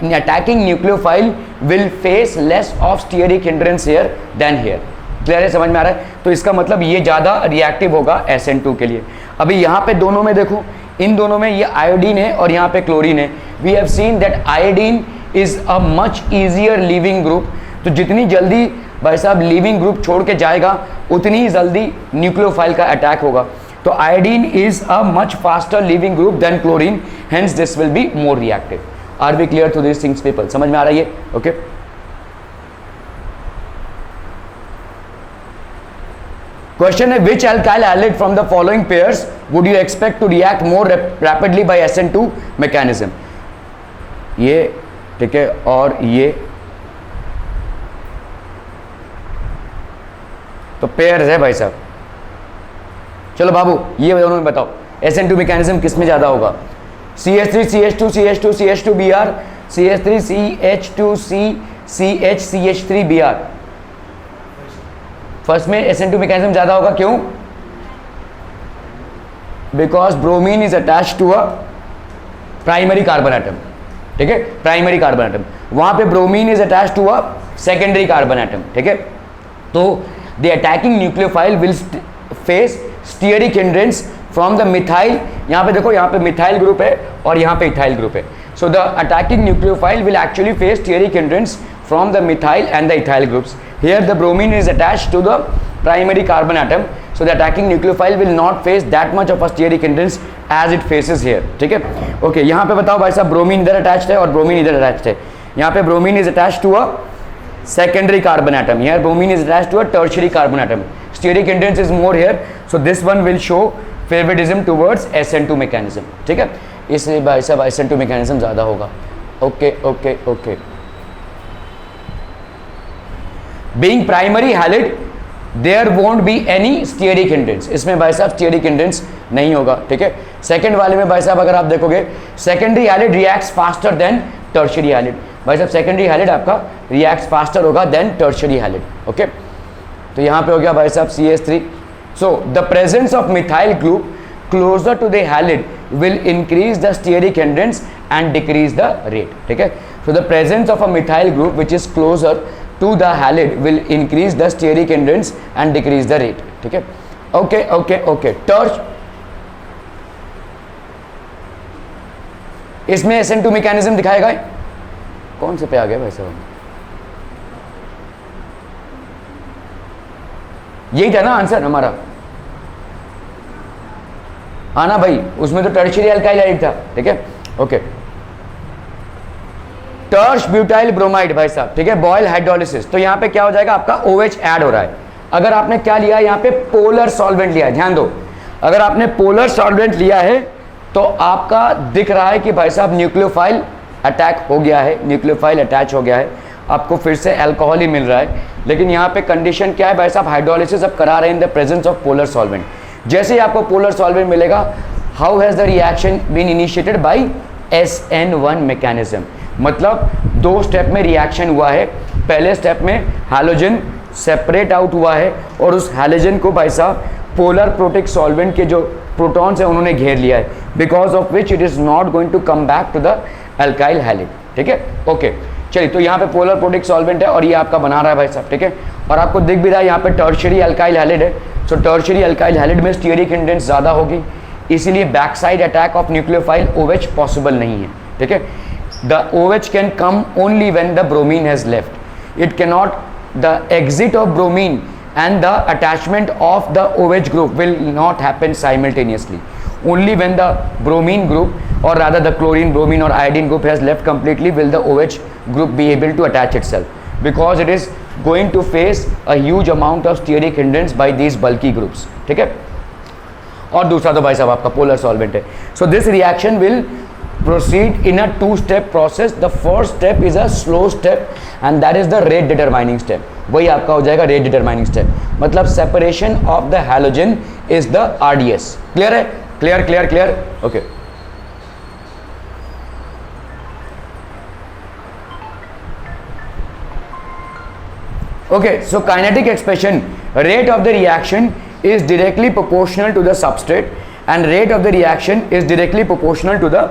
attacking nucleophile will face less of steric hindrance here than here. Clear है, समझ में आ रहा है? तो इसका मतलब ये ज़्यादा रिएक्टिव होगा SN2 के लिए। अभी यहाँ पे दोनों में देखो, इन दोनों में ये आयोडीन है और यहाँ पे क्लोरीन है। We have seen that iodine is a much easier leaving group, तो जितनी जल्दी भाई साहब लीविंग ग्रुप छोड़ के जाएगा उतनी ही जल्दी न्यूक्लियोफाइल का अटैक होगा। तो iodine is a much faster leaving group than chlorine, hence this will be more reactive. Are we clear to this things people? समझ में आ रहा है ये? ओके, क्वेश्चन है which alkyl halide from the following pairs would you expect to react more rapidly by SN2 mechanism. ये ठीक है, और ये तो पेयर है भाई साहब। चलो बाबू ये दोनों में बताओ SN2 मैकेनिज्म किस में ज्यादा होगा? CH3 CH2 CH2 CH2 Br, CH3 CH2 CH CH3 Br। First में SN2 मैकेनिज्म ज्यादा होगा, क्यों? Because bromine is attached to a primary carbon atom. ठीक है, प्राइमरी कार्बन एटम, वहां पे bromine is attached to a secondary carbon atom. ठीक है, तो the attacking nucleophile will face steric hindrance from the methyl। यहाँ पे देखो, यहाँ पे मिथाइल ग्रुप है और यहाँ पे इथाइल ग्रुप है, so the attacking nucleophile will actually face steric hindrance from the methyl and the ethyl groups। Here the bromine is attached to the primary carbon atom, so the attacking nucleophile will not face that much of a steric hindrance as it faces here। ठीक है, okay, यहाँ पे बताओ भाई साहब, bromine इधर attached है और ब्रोमीन इधर अटैच्ड है। यहाँ पे bromine is attached to a secondary carbon atom, here bromine is attached to a tertiary carbon atom, steric hindrance is more here, so this one will show favoritism towards SN2 mechanism। ठीक है, इसलिए भाई साहब SN2 mechanism ज़्यादा होगा। Okay okay okay, being primary halide there won't be any steric hindrance, इसमें भाई साहब steric hindrance नहीं होगा। ठीक है, सेकेंड वाले में भाई साहब अगर आप देखोगे secondary halide reacts faster than tertiary halide। भाई साहब सेकेंडरी हैलिड आपका रिएक्ट फास्टर होगा देन टर्शियरी हैलिड। ओके, तो यहाँ पे हो गया भाई साहब CH3। So the presence of methyl group closer to the halide will increase the steric hindrance and decrease the rate. ठीक है, so the presence of a methyl group which is closer to the halide will increase the steric hindrance and decrease the rate. ठीक है, okay okay okay. टर्च, इसमें SN2 mechanism दिखाएगा, कौन से पे आ गया भाई साहब, यही था ना आंसर हमारा, आना भाई, उसमें तो टर्शियरी अल्काइल हाइड था. ठीक है, ओके. टर्श ब्यूटाइल ब्रोमाइड भाई साहब, ठीक है, बॉयल हाइड्रोलिसिस. तो यहां पे क्या हो जाएगा, आपका OH ऐड हो रहा है. अगर आपने क्या लिया है, यहां पे पोलर सॉल्वेंट लिया है, ध्यान दो, अगर आपने पोलर सॉल्वेंट लिया है तो आपका दिख रहा है कि भाई साहब न्यूक्लियोफाइल अटैक हो गया है, न्यूक्लियोफाइल अटैच हो गया है, आपको फिर से अल्कोहल ही मिल रहा है. लेकिन यहाँ पे कंडीशन क्या है भाई साहब, हाइड्रोलिसिस अब करा रहे हैं in the presence of polar solvent. जैसे ही आपको पोलर सॉल्वेंट मिलेगा, how has the reaction been initiated by SN1 mechanism. मतलब 2 स्टेप में रिएक्शन हुआ है. पहले स्टेप में हैलोजन सेपरेट आउट हुआ है और उस हैलोजन को भाई साहब पोलर प्रोटिक सॉल्वेंट के जो प्रोटॉन्स है उन्होंने घेर लिया है, because of which it is not going to come back to the alkyl halide. ठीक है, ओके. चलिए, तो यहाँ पे पोलर प्रोटिक सॉल्वेंट है और ये आपका बना रहा है भाई साहब. ठीक है, और आपको दिख भी रहा है यहाँ पे टर्शियरी अल्काइल हैलिड है. सो टर्शियरी अल्काइल हैलिड में स्टीयरिक हिंड्रेंस ज़्यादा होगी, इसीलिए back side attack of nucleophile OH possible नहीं है. ठीक है, the OH can come only when the bromine has left. It can not, the exit of bromine and the attachment of the OH group will not happen simultaneously. Only when the bromine group, or rather the chlorine, bromine or iodine group has left completely will the OH group be able to attach itself, because it is going to face a huge amount of steric hindrance by these bulky groups. ठीक है, और दूसरा तो भाई साहब आपका polar solvent है. So this reaction will proceed in a 2-step process. The first step is a slow step and that is the rate determining step. वही आपका हो जाएगा rate determining step. मतलब separation of the halogen is the RDS. Clear है? Clear clear clear. Okay. Okay. So kinetic expression, rate of the reaction is directly proportional to the substrate and rate of the reaction is directly proportional to the,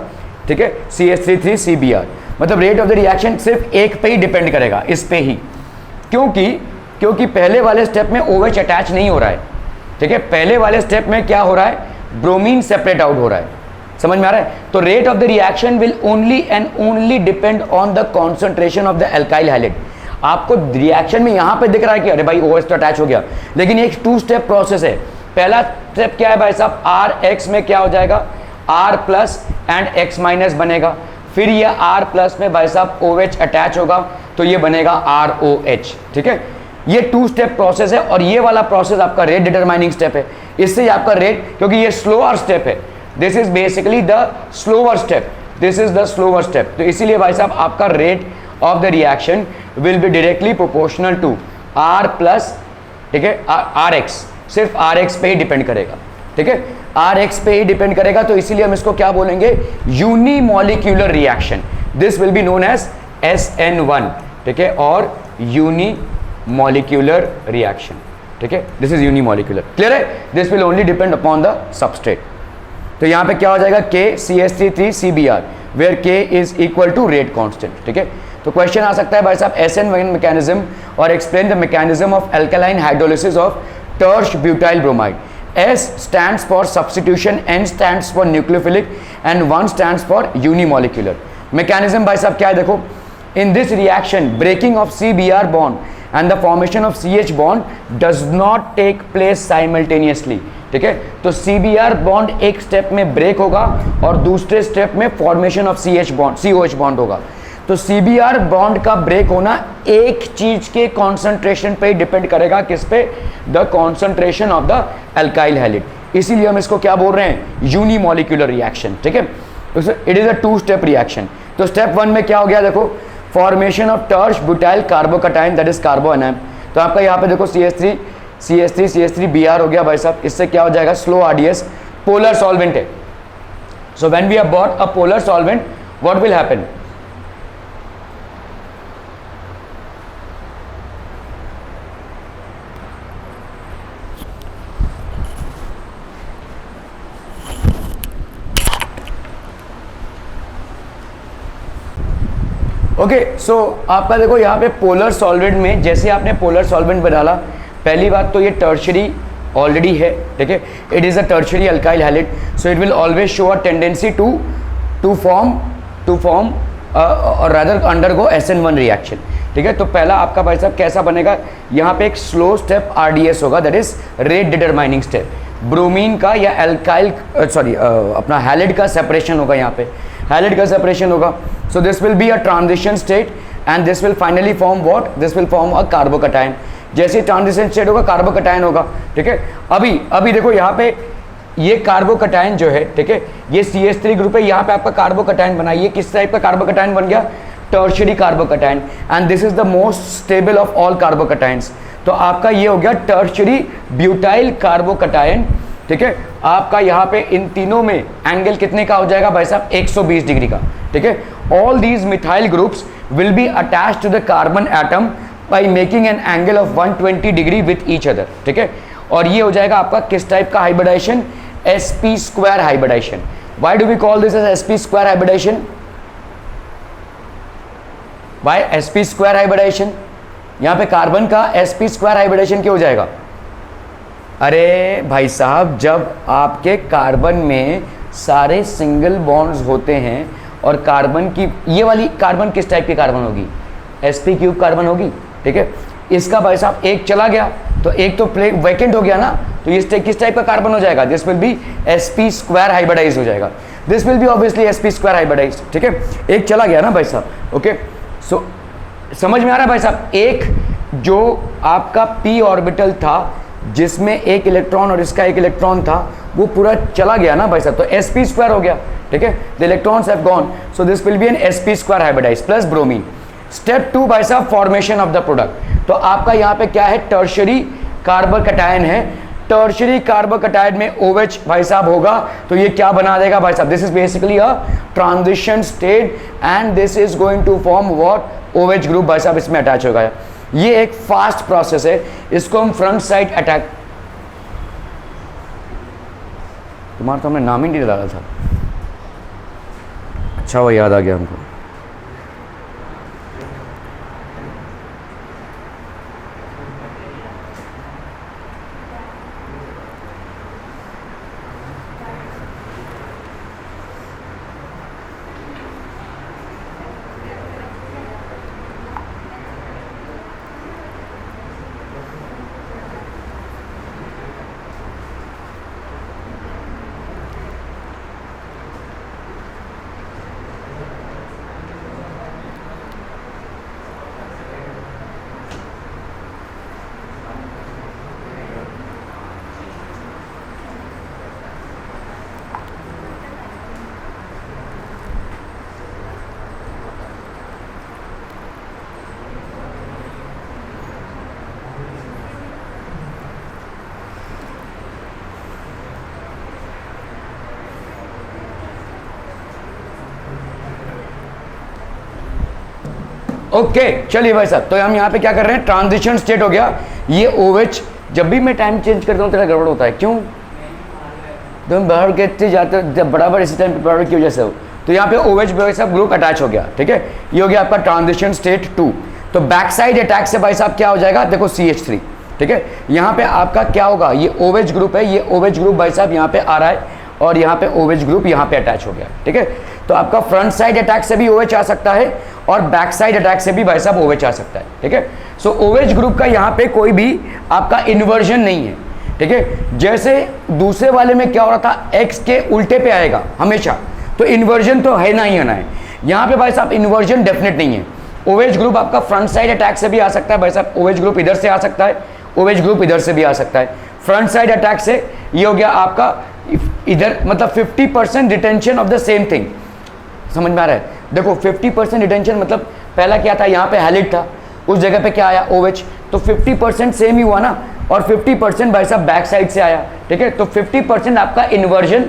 ठीक है, CH3,3CBr. मतलब rate of the reaction सिर्फ एक पे ही depend करेगा, इस पे ही. क्योंकि पहले वाले स्टेप में OH अटैच नहीं हो रहा है. ठीक है, पहले वाले स्टेप में क्या हो रहा है, ब्रोमीन सेपरेट आउट हो रहा है. समझ में आ रहा है? तो rate of the reaction will only and only depend on the concentration of the alkyl halide. आपको रिएक्शन में यहाँ पे दिख रहा है कि अरे भाई OH तो अटैच हो गया, लेकिन एक 2-स्टेप प्रोसेस है. पहला स्टेप क्या है भाई साहब, RX में क्या हो जाएगा, R plus and X minus बनेगा. फिर ये R प्लस में भाई साहब OH अटैच होगा तो ये बनेगा ROH. ठीक है, ये 2-स्टेप प्रोसेस है और ये वाला प्रोसेस आपका रेट डिटरमाइनिंग स्टेप है. इससे आपका रेट, क्योंकि ये स्लोअर स्टेप है, this is basically the slower step, this is the slower step. तो इसीलिए भाई साहब आपका rate of the reaction will be directly proportional to R plus, ठीक है, RX. सिर्फ RX पे ही डिपेंड करेगा. ठीक है, RX पे ही डिपेंड करेगा. तो इसीलिए हम इसको क्या बोलेंगे, unimolecular reaction. This will be known as SN1. ठीक है, और यूनिमोलिक्यूलर रिएक्शन. ठीक है, दिस इज यूनिमोलिक्यूलर. क्लियर है? This will only depend upon the substrate. तो यहाँ पे क्या हो जाएगा, K CH3,3CBr, where K is equal to rate constant. ठीक है, तो क्वेश्चन आ सकता है भाई साहब, SN1 मैकेनिज्म और explain the mechanism of alkaline hydrolysis of tert butyl bromide. S stands for substitution, N stands for nucleophilic and 1 stands for unimolecular. Mechanism भाई साहब क्या है, देखो, in this reaction breaking of CBr bond and the formation of CH bond does not take place simultaneously. ठीक है, तो CBr bond एक step में ब्रेक होगा और दूसरे स्टेप में formation of CH bond, COH bond होगा. तो CBr बॉन्ड का ब्रेक होना एक चीज के कॉन्सेंट्रेशन पे डिपेंड करेगा, किस पे, the concentration of the alkyl halide. इसीलिए हम इसको क्या बोल रहे हैं, यूनिमोलिक्यूलर रिएक्शन. ठीक है, it is a two step reaction. तो स्टेप 1 में क्या हो गया, देखो, formation of tert butyl carbocation, that is carbo anion. तो आपका यहाँ पे देखो CH3Br हो गया भाई साहब. इससे क्या हो जाएगा, स्लो RDS, पोलर सॉल्वेंट है. So when we have bought a polar solvent, what will happen, okay, so आपका देखो यहाँ पे पोलर सॉल्वेंट में जैसे आपने पोलर सॉल्वेंट में डाला, पहली बात तो ये टर्शरी ऑलरेडी है, ठीक है, it is a tertiary alkyl halide, so it will always show a tendency to form और रादर अंडरगो SN1 रिएक्शन, ठीक है। तो पहला आपका भाई साहब कैसा बनेगा, यहाँ पे एक स्लो स्टेप RDS होगा, that is rate determining step, bromine का या अल्काइल अपना हैलाइड का सेपरेशन होगा, यहाँ पे हैलाइड का सेपरेशन होगा। सो this will be a transition state and this will finally form what, this will form a carbocation. जैसे ट्रांजिशन स्टेट होगा कार्बोकटायन होगा, ठीक है। अभी देखो यहाँ पे ये कार्बोकटायन जो है, ठीक है, ये CH3 ग्रुप है, यहाँ पे आपका कार्बोकटायन बना, ये किस टाइप का कार्बोकटायन बन गया, tertiary carbocation, and this is the most stable of all carbocations. तो आपका ये हो गया टर्शियरी ब्यूटाइल कार्बोकटायन, ठीक है। आपका यहाँ पे इन तीनों में एंगल कितने का हो जाएगा भाई साहब, 120 डिग्री का, ठीक है। All these methyl groups will be attached to the carbon atom by making an angle of 120 degree with each other, ठीक है। और ये हो जाएगा आपका किस टाइप का hybridization, sp² hybridization. Why do we call this as sp² hybridization, by sp² hybridization, यहाँ पे कार्बन का sp² हाइब्रिडाइजेशन क्यों हो जाएगा, अरे भाई साहब जब आपके कार्बन में सारे सिंगल बॉन्ड्स होते हैं और कार्बन की ये वाली कार्बन किस टाइप की कार्बन होगी, sp³ कार्बन होगी, ठीक है। इसका भाई साहब एक चला गया तो एक तो प्लेट वैकेंट हो गया ना, तो ये किस टाइप का कार्बन हो जाएगा, this will B sp² hybridize हो जाएगा, this will be obviously sp² hybridize, ठीक है। एक चला गया ना भाई साहब, ओके। सो समझ में आ रहा है भाई साहब, एक जो आपका p ऑर्बिटल था जिसमें एक इलेक्ट्रॉन और इसका एक इलेक्ट्रॉन था, वो पूरा चला गया ना भाई साहब, तो sp² हो गया, ठीक है, the electrons have gone, so this will be an sp² hybridize plus bromine. Step 2 भाई साहब फॉर्मेशन ऑफ द प्रोडक्ट, तो आपका यहाँ पे क्या है, टर्शियरी कार्बोकटायन है, टर्शियरी कार्बोकटायन में OH भाई साहब होगा, तो ये क्या बना देगा भाई साहब, this is basically a transition state and this is going to form what, OH group भाई साहब इसमें अटैच होगा। ये एक फास्ट प्रोसेस है, इसको हम फ्रंट साइड अटैक, तुम्हारा तो हमने नाम ही नहीं डाला था, अच्छा वो याद आ गया हमको। ओके चलिए भाई साहब, तो हम यहाँ पे क्या कर रहे हैं, ट्रांजिशन स्टेट हो गया, ये OH, जब भी मैं टाइम चेंज करता हूँ तेरा गड़बड़ होता है, क्यों, तुम बाहर कहते जाते हो जब बराबर इसी टाइम पे बराबर की वजह से हो, तो यहाँ पे OH भाई साहब ग्रुप अटैच हो गया, ठीक है, ये हो गया आपका ट्रांजिशन स्टेट 2। तो बैक साइड अटैक से भाई साहब क्या हो जाएगा, देखो CH3, ठीक है, यहाँ पे आपका क्या होगा, ये OH ग्रुप है, ये OH ग्रुप भाई साहब यहाँ पे आ रहा है और यहाँ पे OH ग्रुप यहाँ पे अटैच हो गया, ठीक है। तो आपका फ्रंट साइड अटैक से भी OH आ सकता है और बैक साइड अटैक से भी भाई साहब OH आ सकता है, ठीक है। सो OH ग्रुप का यहाँ पे कोई भी आपका इन्वर्जन नहीं है, ठीक है। जैसे दूसरे वाले में क्या हो रहा था, X के उल्टे पे आएगा हमेशा, तो इन्वर्जन तो है ना ही है, यहाँ पे भाई साहब इन्वर्जन डेफिनेट नहीं है। OH ग्रुप आपका फ्रंट साइड अटैक से भी आ सकता है भाई साहब, OH ग्रुप इधर से आ सकता है, OH ग्रुप इधर से भी आ सकता है। फ्रंट साइड अटैक से ये हो गया आपका इधर, मतलब 50% retention of the same thing, समझ में आ रहा है। देखो 50% रिटेंशन मतलब पहला क्या था, यहाँ पे हैलाइड था, उस जगह पे क्या आया OH, तो 50% सेम ही हुआ ना, और 50% भाई साहब बैक साइड से आया, ठीक है। तो 50% आपका इन्वर्जन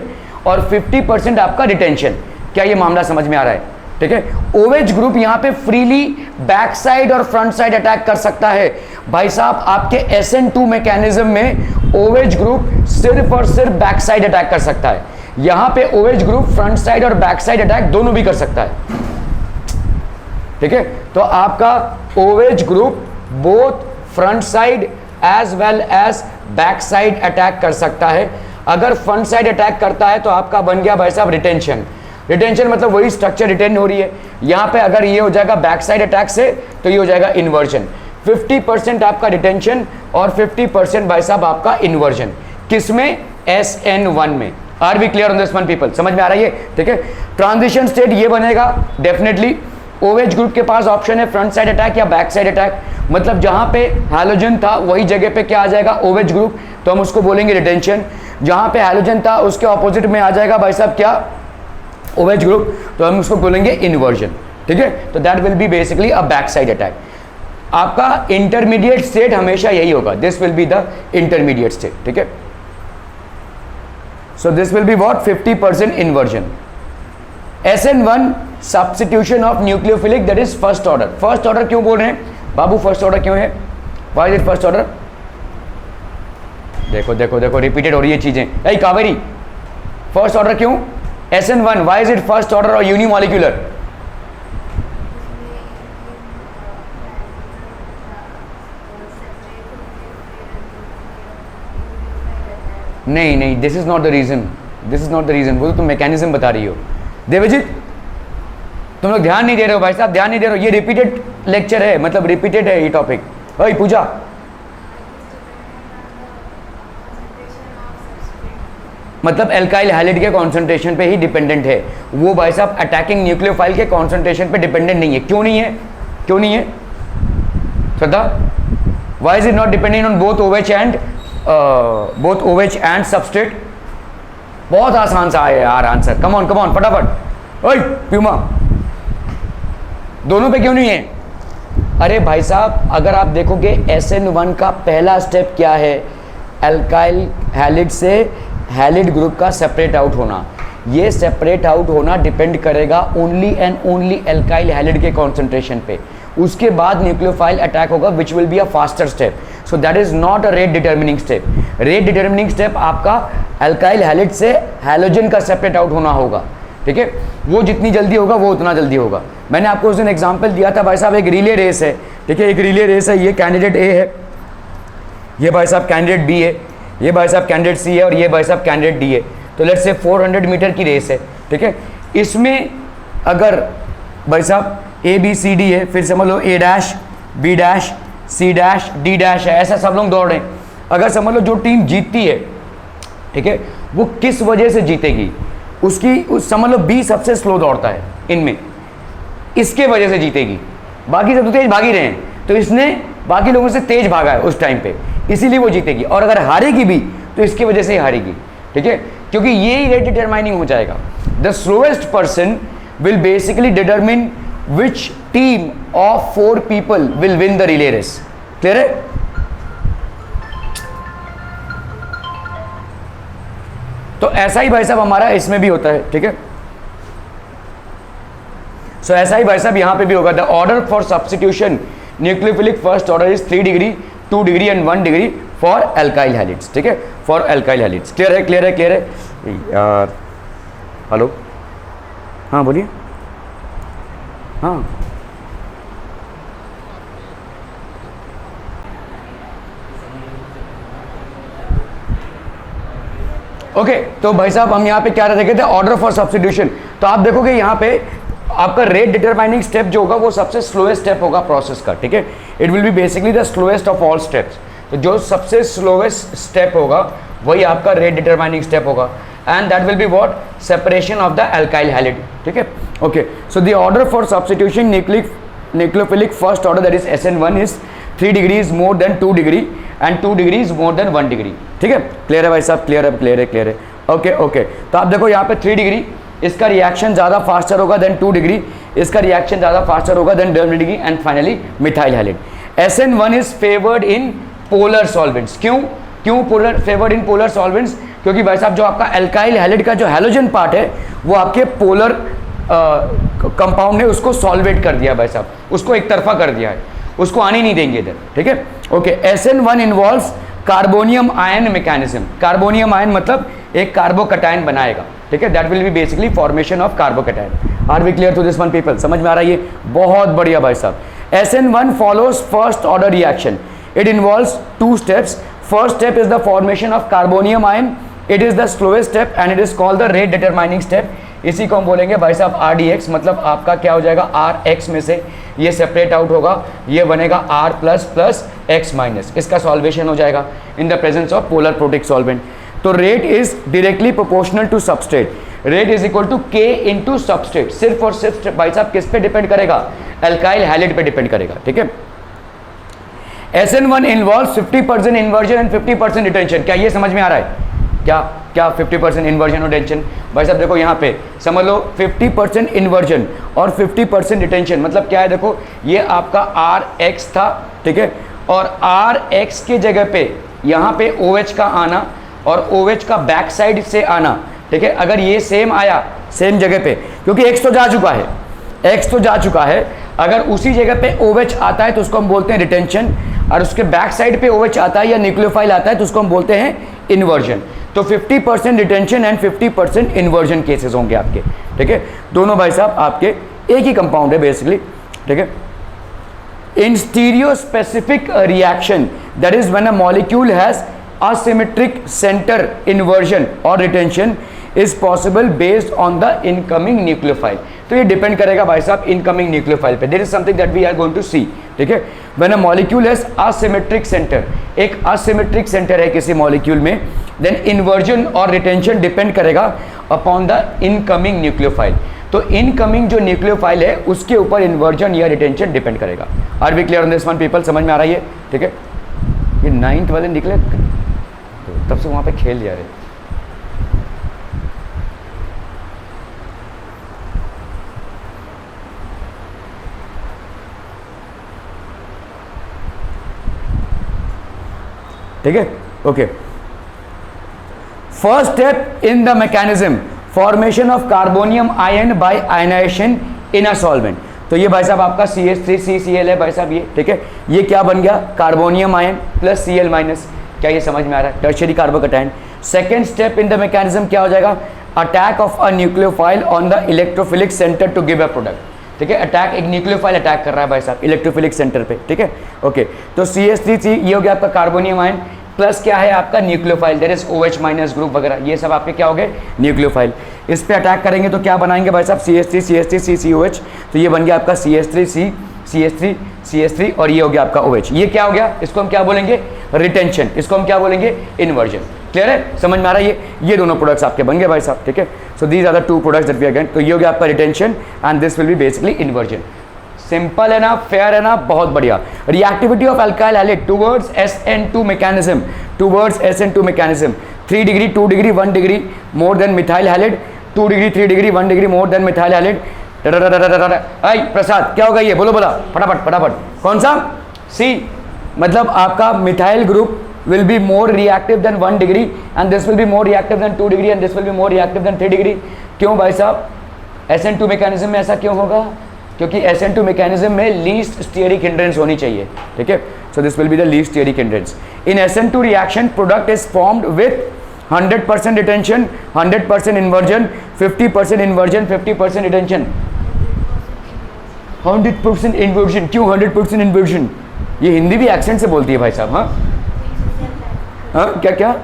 और 50% आपका रिटेंशन, क्या ये मामला समझ में आ रहा है, ठीक है। OH ग्रुप यहाँ पे फ्रीली बैक साइड और फ्रंट साइड अटैक कर सकता है भाई साहब। आपके SN2 मैकेनिज्म में OH ग्रुप सिर्फ और सिर्फ बैक साइड अटैक कर सकता है, यहाँ पे OH ग्रुप फ्रंट साइड और बैक साइड अटैक दोनों भी कर सकता है। ठीक है। तो आपका OH group both front side as well as back side attack कर सकता है। अगर फ्रंट साइड अटैक करता है तो आपका बन गया भाई साहब रिटेंशन। रिटेंशन मतलब वही स्ट्रक्चर रिटेन हो रही है। यहां पे अगर ये हो जाएगा बैक साइड अटैक से तो ये हो जाएगा इन्वर्जन। 50% आपका रिटेंशन और 50% भाई साहब आपका इन्वर्जन। किसमें? SN1 में। Are we clear on this one people? समझ में आ रही है? ठीक है। ट्रांजिशन स्टेट ये बनेगा डेफिनेटली। OH ग्रुप के पास ऑप्शन है फ्रंट साइड अटैक या बैक साइड अटैक, मतलब जहां पे हैलोजन था वही जगह पे क्या आ जाएगा? OH ग्रुप, तो हम उसको बोलेंगे रिटेंशन। जहां पे हैलोजन था उसके ऑपोजिट में आ जाएगा भाई साहब क्या? OH ग्रुप, तो हम उसको बोलेंगे इन्वर्जन। ठीक है। तो that will be basically a back side attack. आपका इंटरमीडिएट स्टेट हमेशा यही होगा, this will be the intermediate state. ठीक है। So this will be what? 50% inversion. SN1 substitution of nucleophilic, that is first order. First order क्यों बोल रहे हैं बाबू? फर्स्ट ऑर्डर क्यों है? Why is it first order? देखो देखो देखो रिपीटेड हो रही है चीजें। ए कावेरी, फर्स्ट ऑर्डर क्यों? SN1 why is it first order और यूनिमॉलिक्यूलर? नहीं नहीं, this is not the reason, this is not the reason. वो तो तुम मैकेनिज्म बता रही हो। देवजीत, तुम लोग ध्यान नहीं दे रहे हो भाई साहब, ध्यान नहीं दे रहे हो। ये रिपीटेड लेक्चर है, मतलब रिपीटेड है ये टॉपिक। ओए पूजा, मतलब एल्काइल हैलिड के कॉन्सेंट्रेशन पे ही डिपेंडेंट है वो भाई साहब, अटैकिंग न्यूक्लियोफाइल के कॉन्सेंट्रेशन पे डिपेंडेंट नहीं है। क्यों नहीं है? क्यों नहीं है Shraddha? Why is it not dependent on both OH and substrate? बहुत आसान सा है यार आंसर। कम ऑन फटाफट। ओए प्यूमा, दोनों पे क्यों नहीं है? अरे भाई साहब, अगर आप देखोगे SN1 का पहला स्टेप क्या है? एल्काइल हैलिड से हैलिड ग्रुप का सेपरेट आउट होना। ये सेपरेट आउट होना डिपेंड करेगा ओनली एंड ओनली एल्काइल हैलिड के कॉन्सेंट्रेशन पे। उसके बाद न्यूक्लियोफाइल अटैक होगा which will be a faster step. So that is not a rate determining step. Rate determining step आपका एल्काइल हैलिड से हैलोजन का सेपरेट आउट होना होगा। ठीक है। वो जितनी जल्दी होगा वो उतना जल्दी होगा। मैंने आपको उस दिन एग्जाम्पल दिया था भाई साहब, एक रिले रेस है। ठीक है, एक रिले रेस है। ये कैंडिडेट A है, ये भाई साहब कैंडिडेट B है, ये भाई साहब कैंडिडेट C है और ये भाई साहब कैंडिडेट D है। तो लेट्स से 400 मीटर की रेस है। ठीक है। इसमें अगर भाई साहब ABCD है, फिर समझ लो A dash B dash C dash D dash है, ऐसा सब लोग दौड़ रहे हैं। अगर समझ लो जो टीम जीतती है, ठीक है, वो किस वजह से जीतेगी? उसकी समझ लो B सबसे स्लो दौड़ता है इनमें, इसके वजह से जीतेगी। बाकी सब तो तेज भाग ही रहे हैं, तो इसने बाकी लोगों से तेज भागा है उस टाइम पे, इसीलिए वो जीतेगी। और अगर हारेगी भी तो इसकी वजह से ही हारेगी। ठीक है, क्योंकि ये ही रेट डिटरमाइनिंग हो जाएगा। The slowest person will basically determine which team of 4 people will win the relay race. Clear है? तो ऐसा ही भाई साहब हमारा इसमें भी होता है। ठीक है। सो ऐसा ही भाई साहब यहां पे भी होगा। The order for substitution nucleophilic first order is 3 degree 2 degree and 1 degree for alkyl halides. ठीक है, फॉर एल्काइल हैलिड्स। क्लियर है? क्लियर है? क्लियर है यार? हेलो, हाँ बोलिए। हाँ ओके। तो भाई साहब हम यहाँ पे क्या देखे थे? Order for substitution. तो आप देखोगे यहाँ पे आपका रेट डिटरमाइनिंग स्टेप जो होगा वो सबसे स्लोएस्ट स्टेप होगा प्रोसेस का। ठीक है, it will be basically the slowest of all steps. तो जो सबसे स्लोएस्ट स्टेप होगा वही आपका रेट डिटरमाइनिंग स्टेप होगा, and that will be what? Separation of the alkyl halide. ठीक है, okay. So the order for substitution nucleophilic first order that is SN1 is 3 degrees more than 2 degree and 2 degrees more than 1 degree. ठीक है, clear है भाई साहब? Clear है? Clear है? Clear है? Okay okay. तो आप देखो यहाँ पे 3 डिग्री, इसका रिएक्शन ज़्यादा फास्टर होगा देन 2 डिग्री, इसका रिएक्शन ज़्यादा फास्टर होगा than 1 degree, and finally methyl halide. SN1 is favoured in polar solvents. क्यों polar favoured in polar solvents? क्योंकि भाई साहब जो आपका एल्काइल हैलिड का जो हैलोजन पार्ट है वो आपके पोलर कंपाउंड ने उसको सॉल्वेट कर दिया भाई साहब, उसको एक तरफा कर दिया है, उसको आने नहीं देंगे इधर। ठीक है, okay. SN1 involves carbonium ion mechanism. Carbonium ion मतलब एक कार्बोकटायन बनाएगा। ठीक है, that will be basically formation of carbocation. Are we clear to this one people? समझ में आ रहा है ये? बहुत बढ़िया भाई साहब। SN1 follows first order reaction. It involves two steps. First step is the formation of carbonium ion. It is the slowest step and it is called the rate determining step. इसी को हम बोलेंगे भाई साहब RDX, मतलब आपका क्या हो जाएगा, RX में से ये सेपरेट आउट होगा, ये बनेगा R plus plus X minus, इसका सॉल्वेशन हो जाएगा in the presence of polar protic solvent. तो rate is directly proportional to substrate, rate is equal to K into substrate. सिर्फ और सिर्फ भाई साहब किस पे डिपेंड करेगा, अल्काइल हैलाइड पे डिपेंड करेगा, ठीक है। SN1 involve 50% inversion and 50% retention. क्या ये समझ में आ रहा है? क्या 50% इन्वर्जन और रिटेंशन? भाई साहब देखो यहाँ पे समझ लो 50% इन्वर्जन और 50% रिटेंशन, मतलब क्या है, देखो ये आपका RX था, ठीक है, और RX के जगह पे यहाँ पे OH का आना और OH का बैक साइड से आना, ठीक है। अगर ये सेम आया सेम जगह पे, क्योंकि X तो जा चुका है, X तो जा चुका है, अगर उसी जगह पे OH आता है तो उसको हम बोलते हैं रिटेंशन, और उसके बैक साइड पे OH आता है या न्यूक्लियोफाइल आता है तो उसको हम बोलते हैं इन्वर्जन। तो 50% रिटेंशन एंड 50% इन्वर्जन केसेस होंगे आपके, ठीक है। दोनों भाई साहब आपके एक ही कंपाउंड है बेसिकली, ठीक है। In stereo specific reaction, that is when a molecule has asymmetric center inversion or retention is possible based on the incoming nucleophile। तो ये डिपेंड करेगा भाई साहब इनकमिंग न्यूक्लियोफाइल पे। This is something that we are going to see, ठीक है। When a molecule has asymmetric center, एक asymmetric centre है किसी मॉलिक्यूल में, देन इन्वर्जन और रिटेंशन डिपेंड करेगा अपॉन द इनकमिंग न्यूक्लियोफाइल। तो इनकमिंग जो न्यूक्लियोफाइल है उसके ऊपर इन्वर्जन या रिटेंशन डिपेंड करेगा। Are we clear on this one people? समझ में आ रही है, ठीक है। ये 9th वाले निकले तब से वहाँ पे खेल जा रहे। ठीक है, okay. First step in the mechanism, formation of carbonium ion by ionization in a solvent. तो ये भाई साहब आपका CH3CCl है भाई साहब, ये ठीक है। ये क्या बन गया, carbonium ion plus Cl minus. क्या ये समझ में आ रहा है? Tertiary carbocation. Second step in the mechanism क्या हो जाएगा, attack of a nucleophile on the electrophilic centre to give a product, ठीक है। अटैक, एक न्यूक्लियोफाइल अटैक कर रहा है भाई साहब इलेक्ट्रोफिलिक सेंटर पे, ठीक है, ओके। तो CH3C ये हो गया आपका कार्बोनियम आयन, प्लस क्या है आपका nucleophile, that is OH minus group वगैरह, ये सब आपके क्या हो गए, न्यूक्लियोफाइल। इस पे अटैक करेंगे तो क्या बनाएंगे भाई साहब, CH3CCOH। तो ये बन गया आपका CH3C CH3 CH3 और ये हो गया आपका OH। ये क्या हो गया, इसको हम क्या बोलेंगे, रिटेंशन, इसको हम क्या बोलेंगे, इन्वर्जन। क्लियर है, समझ में आ रहा है? ये दोनों प्रोडक्ट्स आपके बन गए भाई साहब, ठीक है। So these are the two products that we are getting. तो ये हो गया आपका retention and this will be basically inversion. Simple है ना, फेयर है ना, बहुत बढ़िया। Reactivity of alkyl halide towards SN2 mechanism, towards SN2 mechanism, 3 degree 2 degree 1 degree more than methyl halide, 2 degree 3 degree 1 degree more than methyl halide. Prasad क्या होगा ये, बोलो बोला फटाफट फटाफट, कौन सा? सी, मतलब आपका methyl group will be more reactive than 1 degree and this will be more reactive than 2 degree and this will be more reactive than 3 degree। क्यों भाई साहब, SN2 मैकेनिज्म में ऐसा क्यों होगा? क्योंकि SN2 मैकेनिज्म में लीस्ट स्टीयरिक हिंड्रेंस होनी चाहिए, ठीक है। So this will be the least stearic hindrance. In SN2 reaction product is formed with 100% retention, 100% inversion, 50% inversion, 50% retention. 100% inversion, क्यों 100% इन्वर्जन? ये हिंदी भी एक्सेंट से बोलती है भाई साहब। हाँ क्या क्या?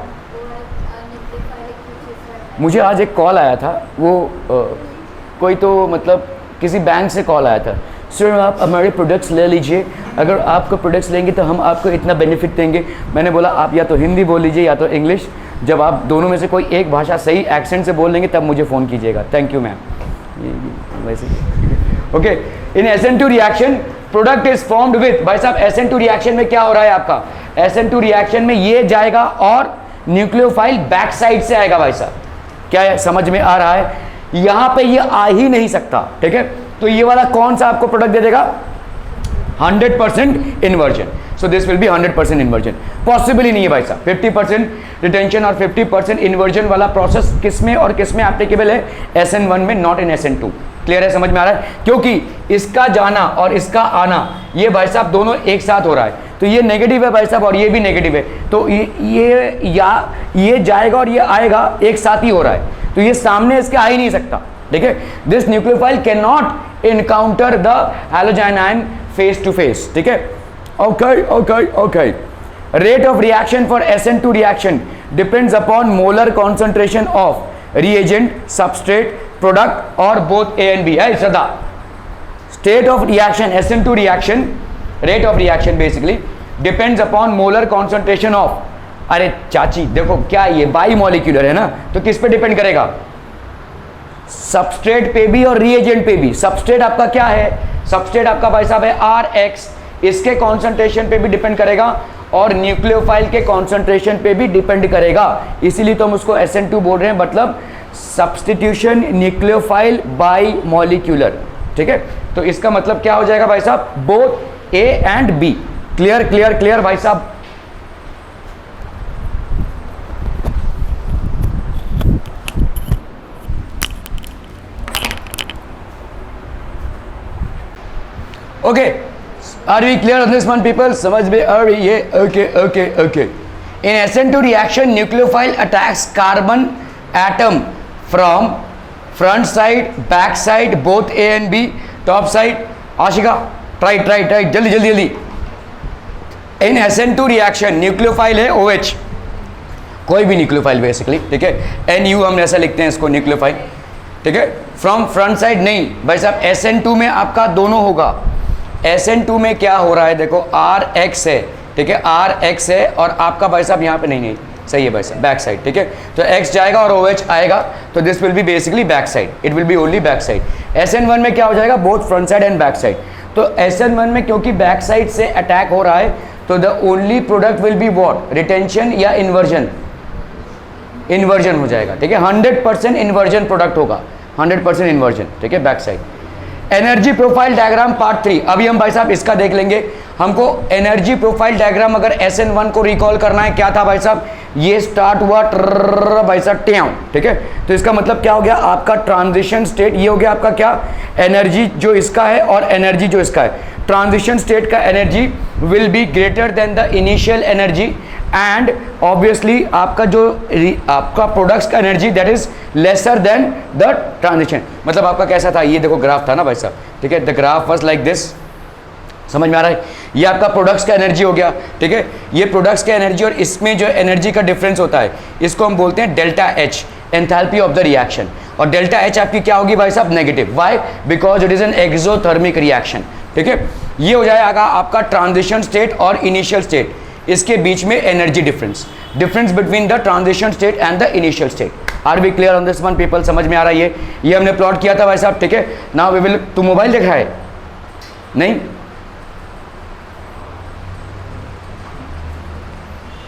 मुझे आज एक कॉल आया था, वो कोई तो मतलब किसी बैंक से कॉल आया था, सर आप हमारे प्रोडक्ट्स ले लीजिए, अगर आपको प्रोडक्ट्स लेंगे तो हम आपको इतना बेनिफिट देंगे। मैंने बोला आप या तो हिंदी बोल लीजिए या तो इंग्लिश, जब आप दोनों में से कोई एक भाषा सही एक्सेंट से बोल लेंगे तब मुझे फ़ोन कीजिएगा। Thank you ma'am. वैसे okay, in SN2 reaction product is formed with, भाई साहब SN2 रिएक्शन में क्या हो रहा है आपका, SN2 रिएक्शन में ये जाएगा और न्यूक्लियोफाइल बैक साइड से आएगा भाई साहब। क्या है, समझ में आ रहा है? यहां पे ये आ ही नहीं सकता, ठीक है। तो ये वाला कौन सा आपको प्रोडक्ट दे देगा, 100% inversion. So this will be 100% inversion. Possible ही नहीं है भाई साहब। 50% रिटेंशन और 50% इन्वर्जन वाला प्रोसेस किसमें और किसमें एप्लीकेबल है, SN1 में, नॉट इन SN2। क्लियर है, समझ में आ रहा है? क्योंकि इसका जाना और इसका आना ये भाई साहब दोनों एक साथ हो रहा है, तो ये नेगेटिव है भाई साहब और ये भी नेगेटिव है, तो ये जाएगा और ये आएगा एक साथ ही हो रहा है। तो ये सामने इसके आ ही नहीं सकता, ठीक है। This nucleophile can not encounter the halogen ion face to face, ठीक है। Okay okay okay. Rate of reaction for SN2 reaction depends upon molar concentration of reagent, substrate, product और बोथ A and B। है Shraddha, state of reaction SN2 reaction, rate of reaction basically depends upon molar concentration of, अरे चाची देखो क्या ये by molecular है ना, तो किस पे डिपेंड करेगा, सबस्ट्रेट पे भी और रिएजेंट पे भी। सबस्ट्रेट आपका क्या है, सबस्ट्रेट आपका भाई साहब है RX, इसके कॉन्सेंट्रेशन पे भी डिपेंड करेगा और न्यूक्लियोफाइल के कॉन्सेंट्रेशन पे भी डिपेंड करेगा, इसीलिए तो हम उसको SN2 बोल रहे हैं, मतलब सब्सटीट्यूशन न्यूक्लियोफाइल बाई मॉलिक्यूलर, ठीक है। तो इसका मतलब क्या हो जाएगा भाई साहब, both A and B। Clear clear clear भाई साहब। Okay, are we clear on this one people, समझ में आ रही है? Okay okay okay. In SN2 reaction nucleophile attacks carbon atom from front side, back side, both A and B, top side. Ashika try try try, जल्दी जल्दी जल्दी। In SN2 reaction nucleophile है OH, कोई भी न्यूक्लियोफाइल बेसिकली, ठीक है। NU हम ऐसा लिखते हैं इसको, न्यूक्लियोफाइल, ठीक है। फ्रॉम फ्रंट साइड नहीं भाई साहब, SN2 में आपका दोनों होगा। SN2 में क्या हो रहा है देखो, RX है, ठीक है, RX है और आपका भाई साहब यहाँ पे नहीं नहीं सही है भाई साहब, बैक साइड, ठीक है। तो X जाएगा और OH आएगा, तो this will be basically back side, it will B only back side. SN1 में क्या हो जाएगा, both front side and back side. तो SN1 में क्योंकि बैक साइड से अटैक हो रहा है, तो the only product will be what, retention या इन्वर्जन, इन्वर्जन हो जाएगा, ठीक है। 100% इन्वर्जन प्रोडक्ट होगा, 100% इन्वर्जन, ठीक है, back side. Energy profile diagram part 3, अभी हम भाई साहब इसका देख लेंगे। हमको एनर्जी प्रोफाइल डायग्राम अगर SN1 को रिकॉल करना है, क्या था भाई साहब, ये स्टार्ट हुआ भाई साहब ट्याव, ठीक है। तो इसका मतलब क्या हो गया, आपका ट्रांजिशन स्टेट ये हो गया आपका क्या, एनर्जी जो इसका है और एनर्जी जो इसका है। ट्रांजिशन स्टेट का energy will be greater than the initial energy and obviously आपका जो आपका प्रोडक्ट्स का energy that is lesser than the transition. मतलब आपका कैसा था, ये देखो ग्राफ था ना भाई साहब, ठीक है, the graph was like this, समझ में आ रहा है। ये आपका प्रोडक्ट्स का एनर्जी हो गया, ठीक है। ये प्रोडक्ट्स का एनर्जी और इसमें जो एनर्जी का डिफरेंस होता है, इसको हम बोलते हैं delta H, enthalpy of the reaction. और डेल्टा H आपकी क्या होगी भाई साहब, negative. Why, because it is an exothermic reaction, ठीक है। ये हो जाएगा आपका ट्रांजिशन स्टेट और इनिशियल स्टेट, इसके बीच में energy difference, difference between the transition state and the initial state. Are we clear on this one people, समझ में आ रहा है? ये हमने प्लॉट किया था भाई साहब, ठीक है। नाउ वी विल, तू मोबाइल देखा है नहीं?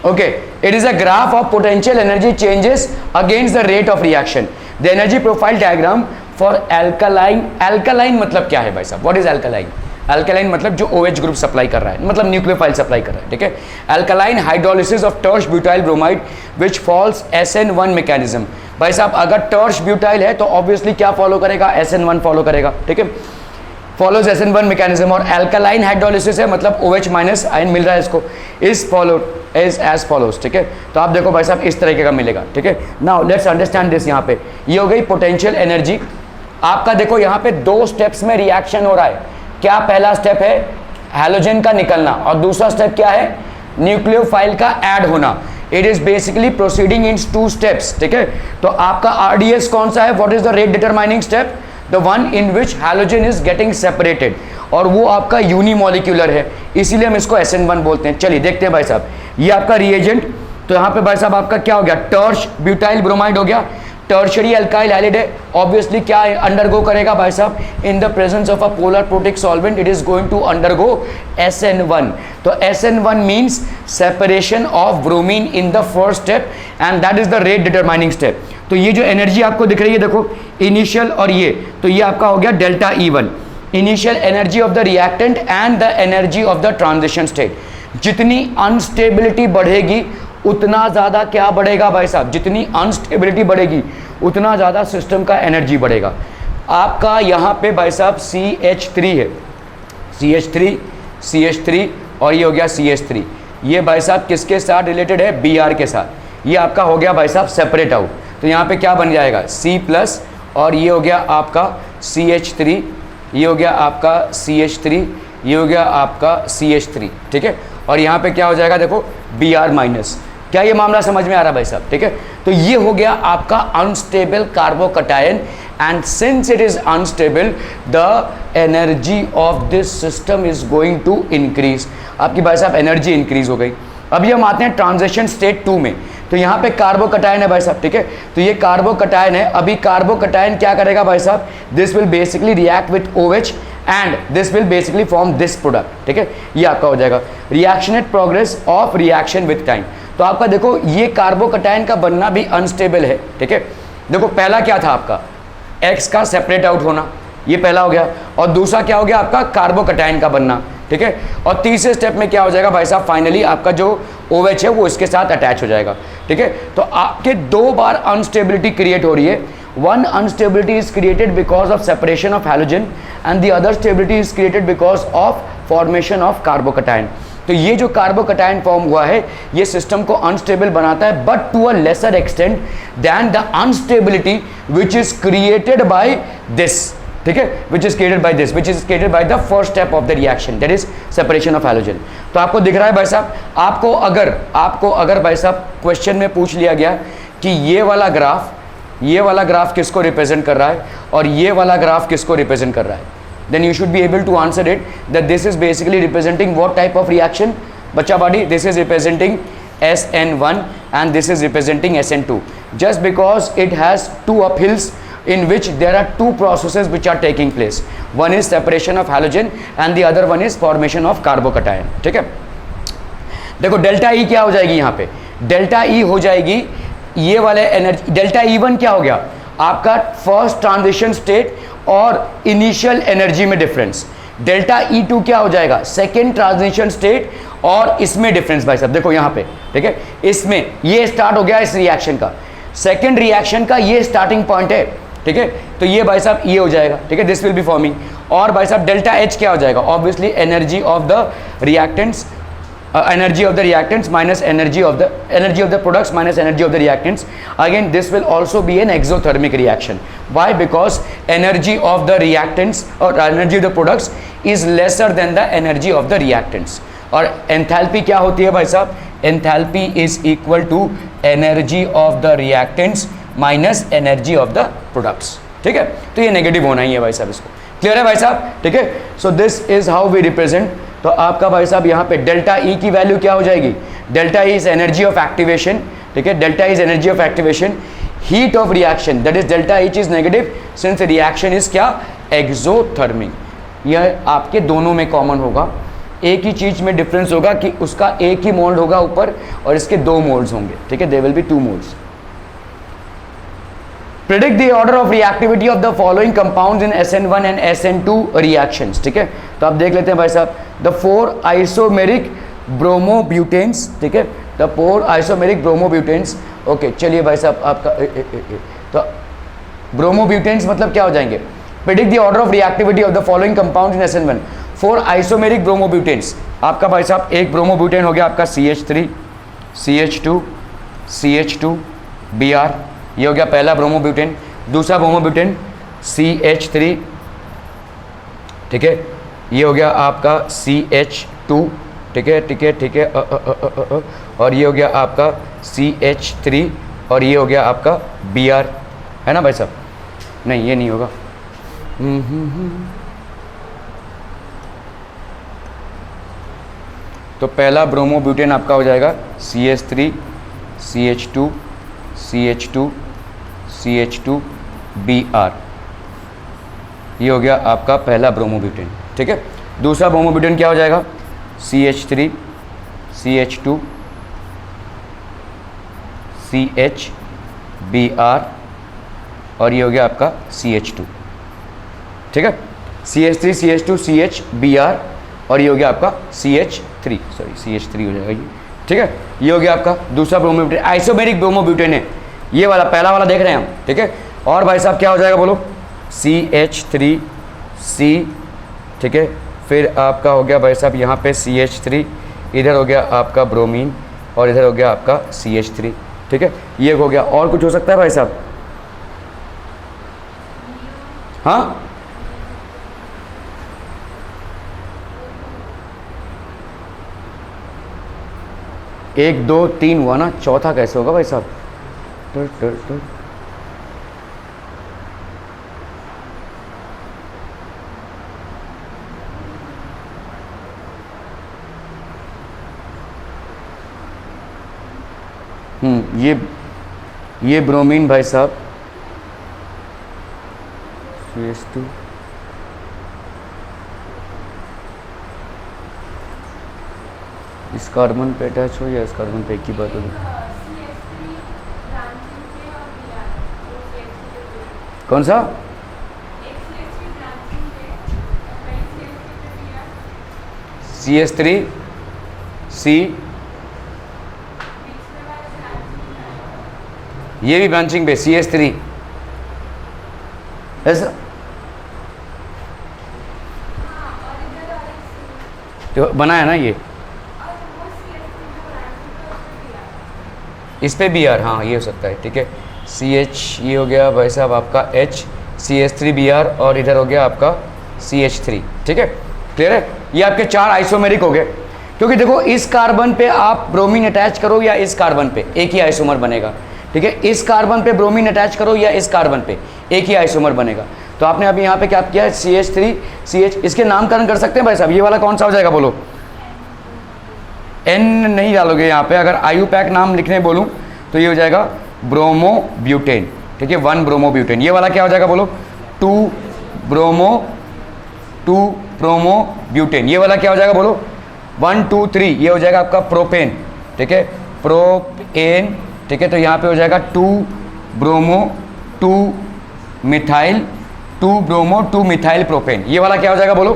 Okay, it is a graph of potential energy changes against the rate of reaction. The energy profile diagram for alkaline, alkaline मतलब क्या है भाई साहब, what is alkaline? Alkaline मतलब जो OH ग्रुप सप्लाई कर रहा है, मतलब न्यूक्लियोफाइल सप्लाई कर रहा है, ठीक है। Alkaline hydrolysis of tertiary butyl bromide which follows SN1 mechanism। भाई साहब अगर tertiary butyl है तो ऑब्वियसली क्या फॉलो करेगा, SN1 फॉलो करेगा, ठीक है, फॉलोज SN1 मैकेनिज्म। और अल्कालाइन हाइड्रोलिसिस है, मतलब OH माइनस आयन मिल रहा है इसको, is follow is as follows, ठीक है। तो आप देखो भाई साहब इस तरीके का मिलेगा, ठीक है। Now let's understand this. यहाँ पे ये हो गई पोटेंशियल एनर्जी आपका। देखो यहाँ पे 2 स्टेप्स में रिएक्शन हो रहा है। क्या पहला स्टेप है, हैलोजन का निकलना, और दूसरा स्टेप क्या है, न्यूक्लियोफाइल का ऐड होना। It is basically proceeding in 2 steps, ठीक है। तो आपका RDS कौन सा है, what is the rate determining step, the one in which halogen is getting separated, और वो आपका यूनिमोलिक्यूलर है, इसीलिए हम इसको SN1 बोलते हैं। चलिए देखते हैं भाई साहब, ये आपका रिएजेंट, तो यहाँ पे भाई साहब आपका क्या हो गया, टर्श ब्यूटाइल ब्रोमाइड हो गया, टर्शरी अल्काइल हैलिड है। ऑब्वियसली क्या अंडरगो करेगा भाई साहब, in the presence of a polar protic solvent it is going to undergo SN1। तो SN1 means separation of bromine in the first step and that is the rate determining step. तो ये जो energy आपको दिख रही है देखो, initial और ये, तो ये आपका हो गया delta E1, initial energy of the reactant and the energy of the transition state. जितनी अनस्टेबिलिटी बढ़ेगी उतना ज़्यादा क्या बढ़ेगा भाई साहब, जितनी अनस्टेबिलिटी बढ़ेगी उतना ज़्यादा सिस्टम का एनर्जी बढ़ेगा। आपका यहाँ पे भाई साहब CH3 है, CH3 और ये हो गया CH3। ये भाई साहब किसके साथ रिलेटेड है, Br के साथ। ये आपका हो गया भाई साहब सेपरेट आउट। तो यहाँ पे क्या बन जाएगा C+, और ये हो गया आपका CH3, ये हो गया आपका CH3, ये हो गया आपका CH3, ठीक है। और यहाँ पे क्या हो जाएगा देखो Br-। क्या ये मामला समझ में आ रहा है भाई साहब, ठीक है। तो ये हो गया आपका unstable carbocation, and since it is unstable the energy of this system is going to increase. आपकी भाई साहब एनर्जी इंक्रीज हो गई। अभी हम आते हैं ट्रांजिशन स्टेट 2 में। तो यहाँ पे कार्बोकटायन है भाई साहब, ठीक है। तो ये कार्बोकटायन है। अभी कार्बोकटायन क्या करेगा भाई साहब, this will basically react with OH and this will basically form this product, ठीक है। ये आपका हो जाएगा reaction rate progress of reaction with time. तो आपका देखो ये कार्बोकटायन का बनना भी अनस्टेबल है, ठीक है। देखो पहला क्या था आपका X का सेपरेट आउट होना, ये पहला हो गया, और दूसरा क्या हो गया आपका कार्बोकटायन का बनना, ठीक है। और तीसरे स्टेप में क्या हो जाएगा भाई साहब, फाइनली आपका जो OH है वो इसके साथ अटैच हो जाएगा, ठीक है। तो आपके 2 बार अनस्टेबिलिटी क्रिएट हो रही है। One unstability is created because of separation of halogen and the other stability is created because of formation of carbocation. तो ये जो कार्बोकटायन फॉर्म हुआ है ये सिस्टम को अनस्टेबल बनाता है, but to a lesser extent than the instability which is created by this, ठीक है, which is created by this, which is created by the first step of the reaction, that is separation of halogen. तो आपको दिख रहा है भाई साहब, आपको अगर भाई साहब क्वेश्चन में पूछ लिया गया कि ये वाला ग्राफ किसको रिप्रेजेंट कर रहा है और ये वाला ग्राफ किसको रिप्रेजेंट कर रहा है, then you should be able to answer it that this is basically representing what type of reaction bacha body, this is representing SN1 and this is representing SN2, just because it has 2 uphills in which there are 2 processes which are taking place, one is separation of halogen and the other one is formation of carbocation, ठीक है। देखो delta E क्या हो जाएगी, यहाँ पे delta E हो जाएगी ये वाले एनर्जी, डेल्टा E1 क्या हो गया आपका फर्स्ट ट्रांजिशन स्टेट और इनिशियल एनर्जी में डिफरेंस, डेल्टा E2 क्या हो जाएगा सेकेंड ट्रांजिशन स्टेट और इसमें डिफरेंस। भाई साहब देखो यहाँ पे, ठीक है, इसमें ये स्टार्ट हो गया इस रिएक्शन का, सेकेंड रिएक्शन का ये स्टार्टिंग पॉइंट है, ठीक है। तो ये भाई साहब ये हो जाएगा, ठीक है, दिस विल बी फॉर्मिंग। और भाई साहब डेल्टा H क्या हो जाएगा, obviously energy of the reactants, energy of the reactants minus energy of the products minus energy of the reactants. Again this will also be an exothermic reaction. Why? Because energy of the reactants or energy of the products is lesser than the energy of the reactants. और enthalpy क्या होती है भाई साहब, enthalpy is equal to energy of the reactants minus energy of the products, ठीक है। तो ये नेगेटिव होना ही है भाई साहब, इसको क्लियर है भाई साहब, ठीक है। So this is how we represent. तो आपका भाई साहब यहाँ पे डेल्टा E की वैल्यू क्या हो जाएगी, delta E is energy of activation, ठीक है, delta is energy of activation, heat of reaction that is delta H is negative since reaction is क्या एक्सोथर्मिक। यह आपके दोनों में कॉमन होगा, एक ही चीज में डिफरेंस होगा कि उसका एक ही मोल्ड होगा ऊपर और इसके 2 मोल्ड्स होंगे, ठीक है, they will be 2 moulds. Predict the order of reactivity of the following compounds in SN1 and SN2 reactions, ठीक है। तो आप देख लेते हैं भाई साहब, the 4 isomeric bromobutanes, ठीक है, the 4 isomeric bromobutanes, ओके चलिए भाई साहब आपका तो ब्रोमोब्यूटेन्स मतलब क्या हो जाएंगे, predict the order of reactivity of the following compounds in SN1, 4 isomeric bromobutanes। आपका भाई साहब एक ब्रोमोब्यूटेन हो गया आपका CH3 CH2 CH2 Br, ये हो गया पहला ब्रोमोब्यूटेन। दूसरा ब्रोमोब्यूटेन CH3, ठीक है, ये हो गया आपका CH2, ठीक है ठीक है ठीक है, और ये हो गया आपका CH3 और ये हो गया आपका Br, है ना भाई साहब, नहीं ये नहीं होगा, तो पहला ब्रोमोब्यूटेन आपका हो जाएगा CH3 CH2 CH2 CH2 Br, ये हो गया आपका पहला ब्रोमोब्यूटेन, ठीक है। दूसरा ब्रोमोब्यूटेन क्या हो जाएगा CH3 CH2 CH Br और ये हो गया आपका CH2, ठीक है, CH3 CH2 CH Br और ये हो गया आपका CH3 हो जाएगा ये, ठीक है। ये हो गया आपका दूसरा ब्रोमोब्यूटेन, आइसोमेरिक ब्रोमोब्यूटेन है ये वाला, पहला वाला देख रहे हैं हम, ठीक है। और भाई साहब क्या हो जाएगा बोलो CH3C, ठीक है, फिर आपका हो गया भाई साहब यहाँ पे CH3, इधर हो गया आपका ब्रोमीन और इधर हो गया आपका CH3, ठीक है, ये हो गया। और कुछ हो सकता है भाई साहब? हाँ, एक दो तीन हुआ ना, चौथा कैसे होगा भाई साहब? टर टर टर। ये ब्रोमीन भाई साहब CH2, इस कार्बन पे अटैच हो या इस कार्बन पे, एक ही बात होगी। कौन सा? CH3 C, ये भी ब्रांचिंग पे CH3 ऐसा तो बना है ना ये, इस पे Br, हाँ ये हो सकता है, ठीक है। CH ये हो गया भाई साहब आपका H, CH3Br और इधर हो गया आपका CH3, ठीक है, क्लियर है। ये आपके 4 आइसोमेरिक हो गए, क्योंकि देखो इस कार्बन पे आप ब्रोमीन अटैच करो या इस कार्बन पे, एक ही आइसोमर बनेगा, ठीक है। इस कार्बन पे ब्रोमीन अटैच करो या इस कार्बन पे, एक ही आइसोमर बनेगा। तो आपने अभी यहाँ पे क्या किया है? CH3 CH, इसके नामकरण कर सकते हैं भाई साहब। ये वाला कौन सा हो जाएगा बोलो? N नहीं डालोगे यहाँ पे, अगर IUPAC नाम लिखने बोलूँ तो ये हो जाएगा ब्रोमो ब्यूटेन, ठीक है, 1 ब्रोमो ब्यूटेन। ये वाला क्या हो जाएगा बोलो? 2 ब्रोमो ब्यूटेन। ये वाला क्या हो जाएगा बोलो? 1 2 3, ये हो जाएगा आपका प्रोपेन, ठीक है, प्रोपेन, ठीक है। तो यहाँ पे हो जाएगा 2 bromo 2 methyl 2 bromo 2 methyl propane. ये वाला क्या हो जाएगा बोलो?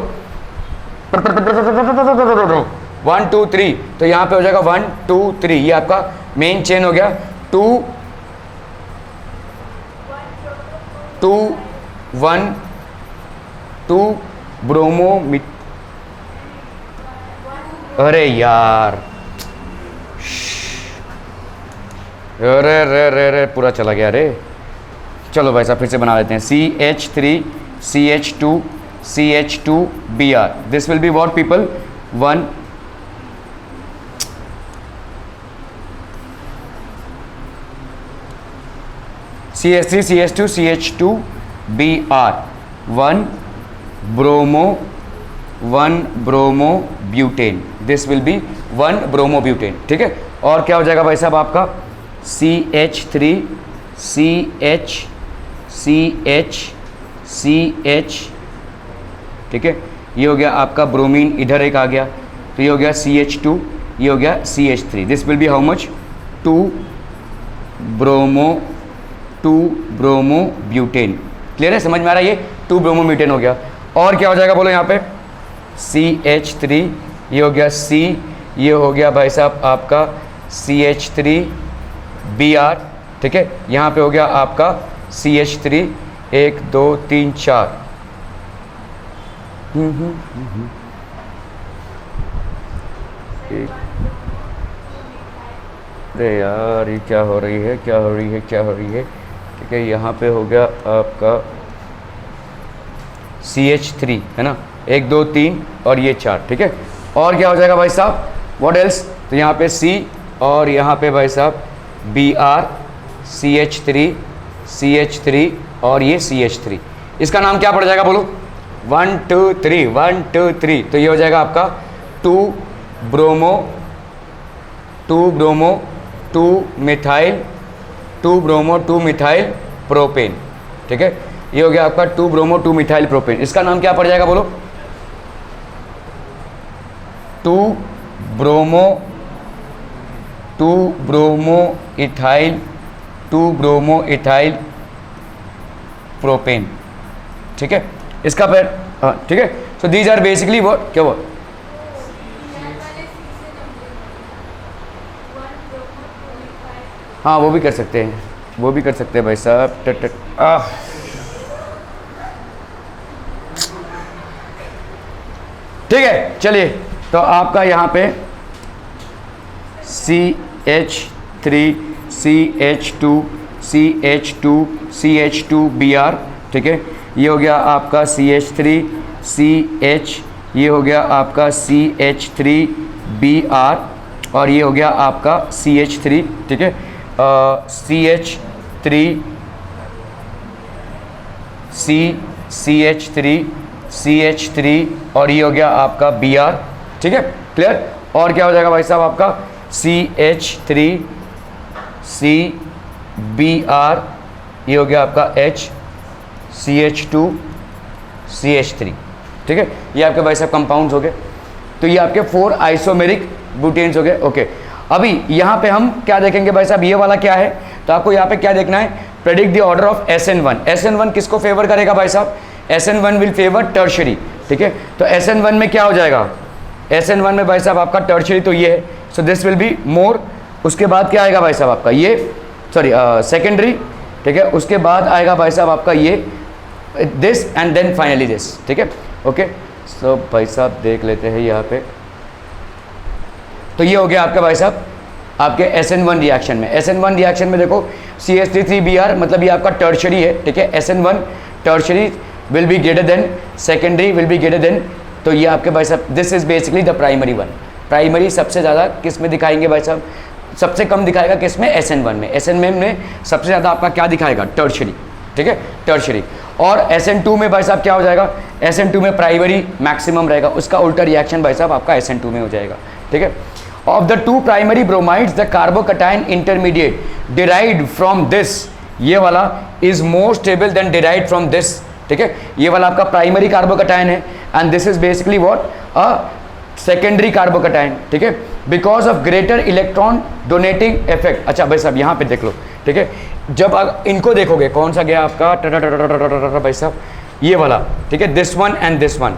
1 2 3, तो यहाँ पे हो जाएगा 1 2 3, ये आपका मेन चेन हो गया। 2 1 2 ब्रोमो अरे यार, अरे रे रे रे पूरा चला गया रे। चलो भाई साहब फिर से बना लेते हैं। CH3 CH2 CH2Br, this will be what people? 1 CH3 CH2 CH2Br, 1 bromo butane, this will B 1 bromo butane, ठीक है। और क्या हो जाएगा भाई साहब आपका? CH3 CH, ठीक है, ये हो गया आपका ब्रोमीन, इधर एक आ गया, तो ये हो गया CH2, ये हो गया CH3, this will B how much? 2 bromo butane. Clear है, समझ में आ रहा है? ये 2 ब्रोमो ब्यूटेन हो गया। और क्या हो जाएगा बोलो यहाँ पे? CH3, ये हो गया C, ये हो गया भाई साहब आपका CH3Br, ठीक है, यहाँ पे हो गया आपका CH3, 1 2 3 4, अरे यार ये क्या हो रही है, क्या हो रही है, क्या हो रही है, ठीक है। यहाँ पे हो गया आपका CH3, है ना, 1 2 3 और ये 4, ठीक है। और क्या हो जाएगा भाई साहब? What else? तो यहाँ पे C और यहाँ पे भाई साहब Br, CH3 और ये CH3, इसका नाम क्या पड़ जाएगा बोलो? 1 2 3 1 2 3, तो ये हो जाएगा आपका 2 ब्रोमो 2 मिथाइल प्रोपेन, ठीक है। ये हो गया आपका 2 ब्रोमो 2 मिथाइल प्रोपेन। इसका नाम क्या पड़ जाएगा बोलो? 2 ब्रोमो इथाइल प्रोपेन, ठीक है। इसका फिर हाँ, ठीक है। So these are basically what, क्या वो? हाँ वो भी कर सकते हैं, वो भी कर सकते हैं भाई साहब। ठीक है, चलिए तो आपका यहाँ पे CH3 CH2 CH2 CH2Br, ठीक है, ये हो गया आपका CH3 CH, ये हो गया आपका CH3Br, और ये हो गया आपका CH3, ठीक है, CH3 और ये हो गया आपका Br, ठीक है, क्लियर। और क्या हो जाएगा भाई साहब आपका CH3 CBr, ये हो गया आपका H CH2 CH3, ठीक है, ये आपके भाई साहब कंपाउंड्स हो गए। तो ये आपके 4 आइसोमेरिक ब्यूटेन्स हो गए। ओके, अभी यहाँ पे हम क्या देखेंगे भाई साहब, ये वाला क्या है, तो आपको यहाँ पे क्या देखना है, predict the order of SN1। SN1 किसको फेवर करेगा भाई साहब, SN1 विल फेवर टर्शरी, ठीक है। तो SN1 में क्या हो जाएगा, SN1 में भाई साहब आपका टर्शरी तो ये है, सो दिस विल बी मोर। उसके बाद क्या आएगा भाई साहब आपका ये, सॉरी सेकेंडरी, ठीक है। उसके बाद आएगा भाई साहब आपका ये this, and then finally this, ठीक है। ओके, सो भाई साहब देख लेते हैं यहाँ पे, तो ये हो गया आपका भाई साहब आपके SN1 रिएक्शन में। SN1 रिएक्शन में देखो CH3Br, मतलब ये आपका टर्शरी है, ठीक है। SN1 tertiary will be greater than, secondary will be greater than, तो ये आपके भाई साहब this is basically the primary one. Primary सबसे ज़्यादा किस में दिखाएंगे भाई साहब, सबसे कम दिखाएगा किस में, SN1 में। SN1 में सबसे ज़्यादा आपका क्या दिखाएगा, टर्शरी, ठीक है, टर्शरी। और SN2 में भाई साहब क्या हो जाएगा, SN2 में प्राइमरी मैक्सिमम रहेगा, उसका उल्टा रिएक्शन भाई साहब आपका SN2 में हो जाएगा, ठीक है। Of the 2 primary bromides the कार्बोकटाइन intermediate derived from this, ये वाला is more stable then derived from this, ठीक है। ये वाला आपका प्राइमरी कार्बोकटाइन है, and this is basically what, a secondary कार्बोकटाइन, ठीक है, because of greater electron donating effect. अच्छा भाई साहब यहाँ पे देख लो, ठीक है, जब इनको देखोगे, कौन सा गया आपका भाई साहब, ये वाला, ठीक है, this one and this one,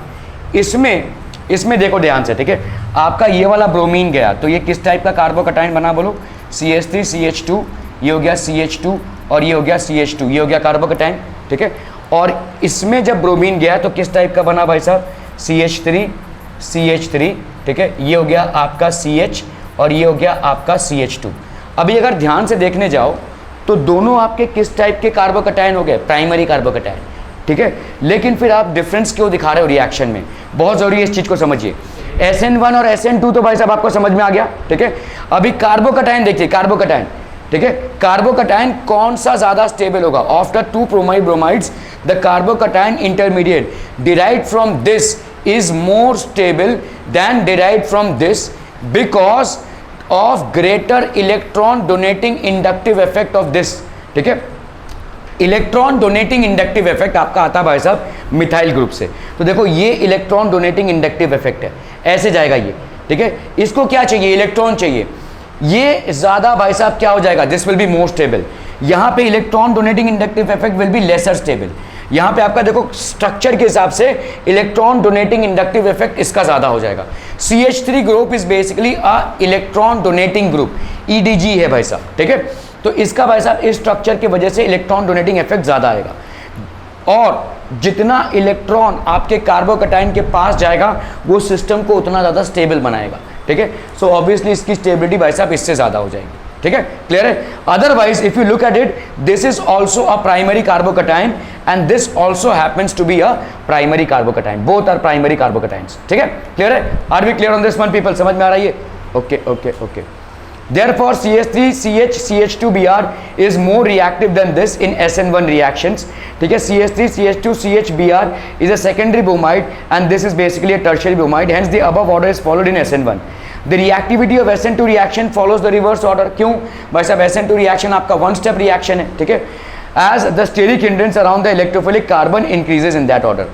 इसमें देखो ध्यान से, ठीक है, आपका ये वाला ब्रोमीन गया, तो ये किस टाइप का कार्बोकटाइन बना बोलो, CH3 CH2, ये हो गया CH2 और ये हो गया CH2, ये हो गया कार्बोकटाइन, ठीक है। और इसमें जब ब्रोमीन गया तो किस टाइप का बना भाई साहब, CH3 CH3, ठीक है, ये हो गया आपका CH और ये हो गया आपका CH2। अभी अगर ध्यान से देखने जाओ तो दोनों आपके किस टाइप के कार्बोकटाइन हो गए, प्राइमरी कार्बोकटाइन, ठीक है। लेकिन फिर आप डिफरेंस क्यों दिखा रहे हो रिएक्शन में, बहुत जरूरी है इस चीज को समझिए। SN1 और SN2 तो भाई साहब आपको समझ में आ गया, ठीक है। अभी कार्बोकटाइन देखिए, कार्बोकटाइन, ठीक है, कार्बोकटाइन कौन सा ज्यादा स्टेबल होगा, of the 2 bromides the कार्बोकटाइन intermediate derived from this is more stable than derived from this because of greater electron donating inductive effect of this, ठीक है। इलेक्ट्रॉन डोनेटिंग इंडक्टिव इफेक्ट आपका आता है भाई साहब मिथाइल ग्रुप से, तो देखो ये इलेक्ट्रॉन डोनेटिंग इंडक्टिव इफेक्ट है, ऐसे जाएगा ये, ठीक है। इसको क्या चाहिए, इलेक्ट्रॉन चाहिए, ये ज्यादा भाई साहब क्या हो जाएगा, this will be more stable. यहाँ पे electron donating inductive effect will be lesser stable. यहाँ पे आपका देखो स्ट्रक्चर के हिसाब से इलेक्ट्रॉन डोनेटिंग इंडक्टिव इफेक्ट इसका ज्यादा हो जाएगा। CH3 group is basically a electron donating group, EDG है भाई साहब, ठीक है। तो इसका भाई साहब इस स्ट्रक्चर की वजह से इलेक्ट्रॉन डोनेटिंग इफेक्ट ज्यादा आएगा, और जितना इलेक्ट्रॉन आपके कार्बोकटाइन के पास जाएगा वो सिस्टम को उतना ज्यादा स्टेबल बनाएगा, ठीक है। सो ऑब्वियसली इसकी स्टेबिलिटी भाई साहब इससे ज्यादा हो जाएगी, ठीक है, क्लियर है। Otherwise if you look at it, this is also a primary carbocation and this also happens to be a primary carbocation, both are primary carbocations, ठीक है, क्लियर है। Are we clear on this one people, समझ में आ रही है, okay okay okay. Therefore CH3 CH CH2Br is more reactive than this in SN1 reactions, ठीक है। CH3 CH2 CHBr is a secondary bromide and this is basically a tertiary bromide, hence the above order is followed in SN1. The reactivity of SN2 reaction follows the reverse order, क्यों भाई साहब, SN2 reaction आपका 1 step reaction है, ठीक है, as the steric hindrance around the electrophilic carbon increases in that order,